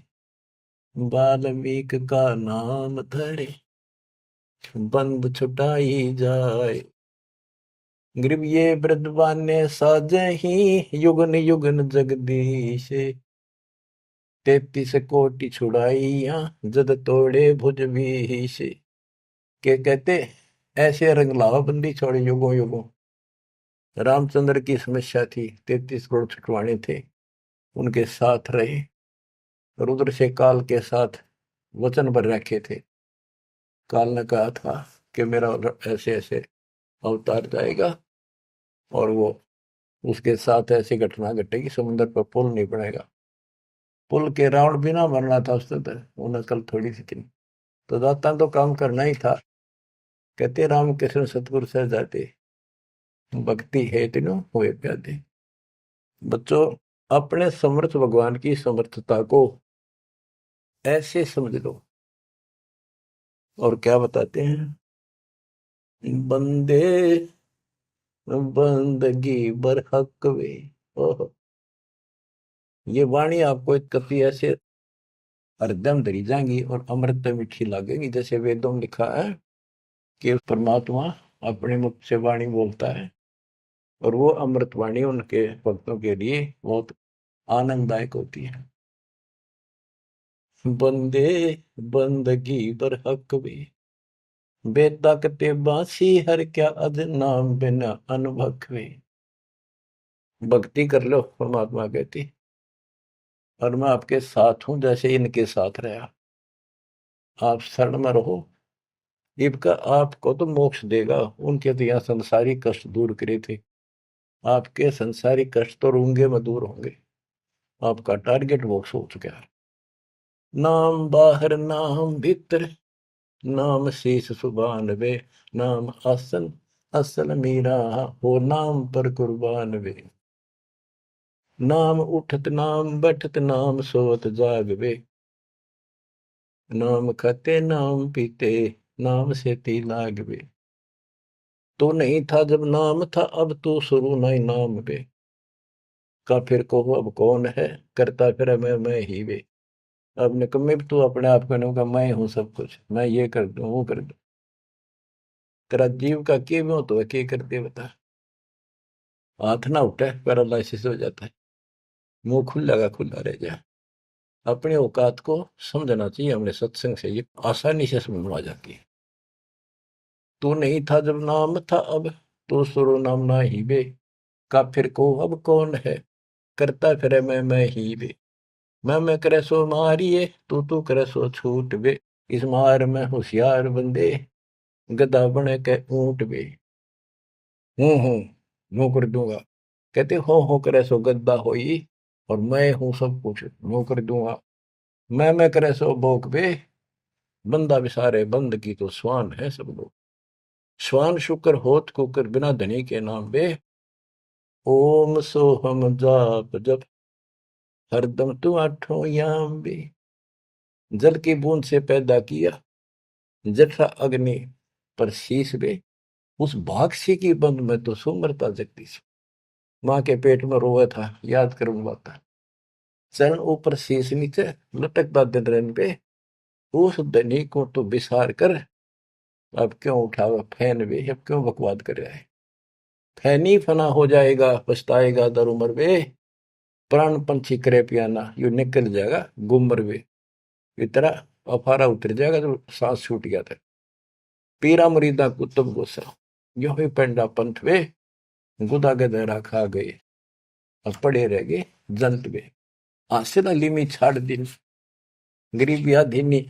वाल्मीकि का नाम धरे, बंद छुटाई जाए। ग्रीब ये वृद्धवान ने साजही, युगन युगन जगदीश। 33 कोटि छुड़ाइया, जद तोड़े भुज भीष। के कहते ऐसे रंग लावा बंदी छोड़े युगों युगों। रामचंद्र की समस्या थी, 33 करोड़ छुटवाने थे, उनके साथ रहे। रुद्र से काल के साथ वचन पर रखे थे। काल ने कहा था कि मेरा ऐसे ऐसे अवतार जाएगा और वो उसके साथ ऐसी घटना घटेगी, समुद्र पर पुल नहीं बनेगा। पुल के रावण बिना मरना था उसने, तो उन्हें कल थोड़ी सी थी, तो दाता तो काम करना ही था। कहते राम कृष्ण सतगुरु सह जाते, भक्ति है तीनों हुए प्यादे। बच्चों, अपने समर्थ भगवान की समर्थता को ऐसे समझ लो। और क्या बताते हैं, बंदे बंदगी बरहक वे। ओह, ये वाणी आपको एक कति ऐसे हृदय में धरी जाएंगी और अमृत मीठी लगेगी। जैसे वेदों में लिखा है कि परमात्मा अपने मुख से वाणी बोलता है और वो अमृत वाणी उनके भक्तों के लिए बहुत आनंददायक होती है। बंदे बंदगी बरहक वे, बेता कते बासी हर क्या अद नाम बिना अनुभव वे। भक्ति कर लो, परमात्मा कहती, और मैं आपके साथ हूं जैसे इनके साथ रहा। आप शरण में रहो, इनका आपको तो मोक्ष देगा। उनके तो यहाँ संसारी कष्ट दूर करे थे, आपके संसारी कष्ट तो रूंगे में दूर होंगे। आपका टारगेट मोक्ष हो चुका है। नाम बाहर नाम भीतर, नाम शीश सुबान वे। नाम आसन असल मीरा, हो नाम पर कुर्बान वे। नाम उठत नाम बैठत, नाम सोत जाग वे। नाम खाते नाम पीते, नाम से ती लाग वे। तो नहीं था जब नाम था, अब तो शुरू नहीं नाम वे। का फिर कहो अब कौन है, करता फिर मैं ही वे। अब निकम्मे भी तू अपने आप को कहूँगा मैं हूँ सब कुछ, मैं ये कर दूँ वो कर दूँ। तेरा जीव का के भी हो तो के कर दे बता। हाथ ना उठे पैरालिसिस हो जाता है, मुंह खुला का खुला रह जाए। अपने औकात को समझना चाहिए, हमने सत्संग से ये आसानी से समझ में आ जाती है। तू नहीं था जब नाम था, अब तो सुरो नाम ना ही बे, का फिर को अब कौन है, करता फिरे मैं ही बे। मैं करे सो मारिए, तू करे सो छूट बे, इस मार में होशियार बंदे, गधा बने के ऊंट बे। हूँ यूं कर दूंगा। कहते हो करे सो गद्दा होई, और मैं हूं सब कुछ यूं कर दूंगा। मैं करे सो भोग बे, बंदा बिसारे बंद की तो स्वान है सब लोग। स्वान शुक्र होत कुकर बिना धनी के नाम बे, ओम सोहम जाप जप हरदम तू आठों याम बे। जल की बूंद से पैदा किया, जठरा अग्नि पर शीश बे, उस भागसी की बंद में तो सुमरता जगती सी। माँ के पेट में रोया था, याद करूं बात। चरण ऊपर शीश नीचे, लटकता दिन रन पे, उस धनी को तो बिसार कर, अब क्यों उठावा फैन वे, अब क्यों बकवाद कर रहा है। फैनी फना हो जाएगा पछताएगा दर उमर वे, प्राण पंछी करे पियाना यू निकल जाएगा गुमर वे। इतना अफारा उतर जाएगा जो सांस छूट गया था। पीरा मुरीदा कुतुब गुस्सा, यो ही पेंडा पंथ वे, गुदा गदरा खा गए, अब पड़े रह गए जंत वे। हासिल अली छाड़ दिन, गरीबी आधीनी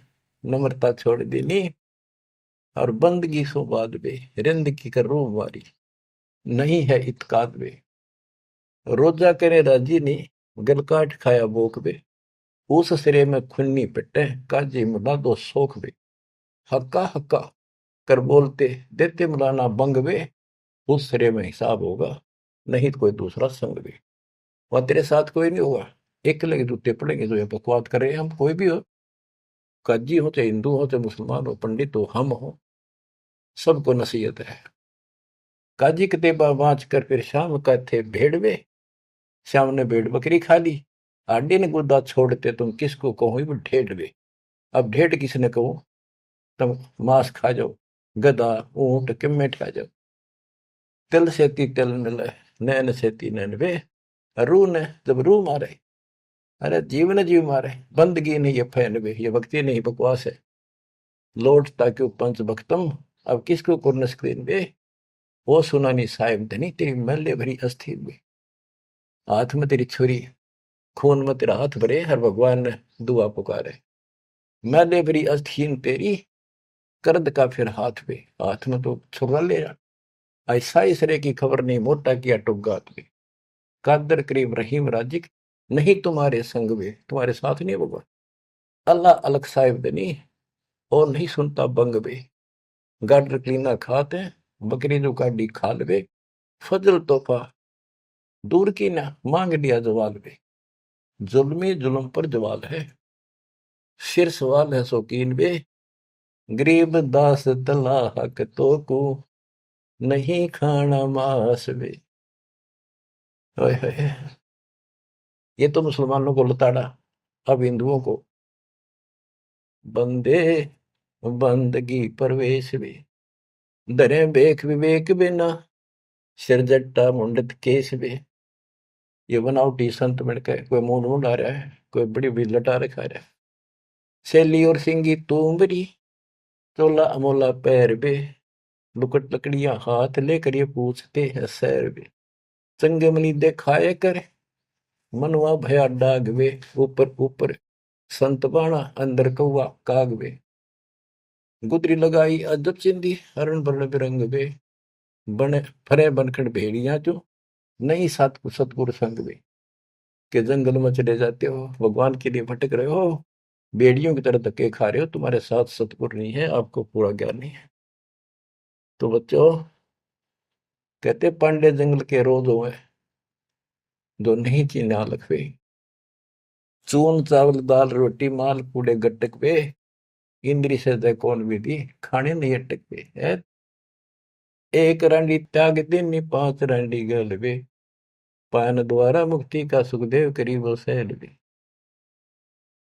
नम्रता छोड़ देनी, और बंदगी सो बाद बे, रिंद की कर रो वारी, नहीं है इतकाद बे। रोजा करे राजी ने, गल काट खाया बोक बे, उस सिरे में खुन्नी पिटे, काजी मुला दो सोख बे। हक्का हक्का कर बोलते देते मुलाना बंग बे, उस सिरे में हिसाब होगा, नहीं तो कोई दूसरा संग बे। वह तेरे साथ कोई नहीं होगा, एक लगे जूते पड़ेंगे जो ये बकवाद करे। हम कोई भी हो, काजी हो चाहे हिंदू हो चाहे मुसलमान हो पंडित हो हम हो, सबको नसीहत है। काजी कतेबा बाँच कर फिर शाम का थे भेड़वे, श्याम ने भेड़ बकरी खा ली, आडे ने गुदा छोड़ते तुम किसको कहो वो ढेढ़वे। अब ढेढ़ किसने कहो, तुम मांस खा जाओ, गधा ऊंट किम्मे खा जाओ। तिल सेती तिल मिले, नैन सेती नैन वे, रूह ने जब रूह मारे, अरे जीव ने जीव मारे। बंदगी नहीं ये फैन वे, ये भक्ति नहीं बकवास है। लौट ताकि पंच भक्तम, अब किसको कुर्न स्क्रीन वे, वो सुनानी साहिब धनी तेरी मैले भरी अस्थि में। हाथ में तेरी छुरी, खून में तेरा हाथ भरे, हर भगवान ने दुआ पुकारे। मैले भरी अस्थीन तेरी, कर्द का फिर हाथ पे, हाथ में तो छुरा ले जा। ऐसा इसरे की खबर नहीं, मोटा किया टुगात पे। कादर करीम रहीम राजिक, नहीं तुम्हारे संग में, तुम्हारे साथ नहीं होगा। अल्लाह अलग साहिब दनी, और नहीं सुनता बंग बे। गाडर क्लीना खाते, बकरी जो काटी खाल बे, फजल तोहफा दूर की ना मांग लिया जवाल बे। जुल्मी जुल्म पर जवाल है, सिर सवाल है शौकीन बे, गरीब दास तला हक तो को, नहीं खाना मांस बे। ओए होए, ये तो मुसलमानों को लताड़ा, अब हिंदुओं को बंदे बंदगी परवेश बे। दरे बेख विवेक बिना, सिर जट्टा मुंडत केस बे। ये बनावटी संत मिलकर कोई मुंड मुंड आ रहा है, कोई बड़ी बड़ी लटा रखा रहा है। सैली और सिंगी तूमरी, चोला अमोला पैर बे, लुकट लकड़ियां हाथ लेकर ये पूछते हैं सैर बे। संगमनी देखाए कर, मनवा भया डाग वे, ऊपर ऊपर संत बाणा अंदर कौआ काग वे। गुदरी लगाई अजब चिंदी, हरण बरण बिरंग वे, बने फरे बनखड़ भेड़िया जो, नहीं सतगुरु संग वे। के जंगल में चले जाते हो, भगवान के लिए भटक रहे हो, भेड़ियों की तरह धक्के खा रहे हो, तुम्हारे साथ सतगुरु नहीं है, आपको पूरा ज्ञान नहीं है। तो बच्चों, कहते पांडे जंगल के रोज हुए, जो नहीं चीन्हा लखवे। चून चावल दाल रोटी माल पूड़े गट्टक पे, इंद्री से दे कौन विधि, खाने नहीं अटक पे है। एक रांडी त्याग देनी पांच रांडी गल वे, पान द्वारा मुक्ति का सुखदेव करीब सैल वे।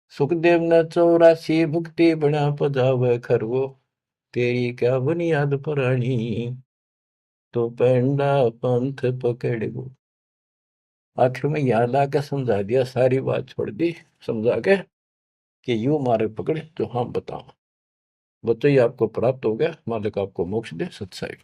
सुखदेव न 84 भुक्ति बना पजावे खरगो, तेरी क्या बुनियाद पुरानी, तो पेंडा पंथ पकड़ गो। आखिर में याद आके समझा दिया, सारी बात छोड़ दी समझा के कि यूं मार्ग पकड़े जो हम बताओ। बच्चों ये आपको प्राप्त हो गया, मालिक आपको मोक्ष दे, सत्साई।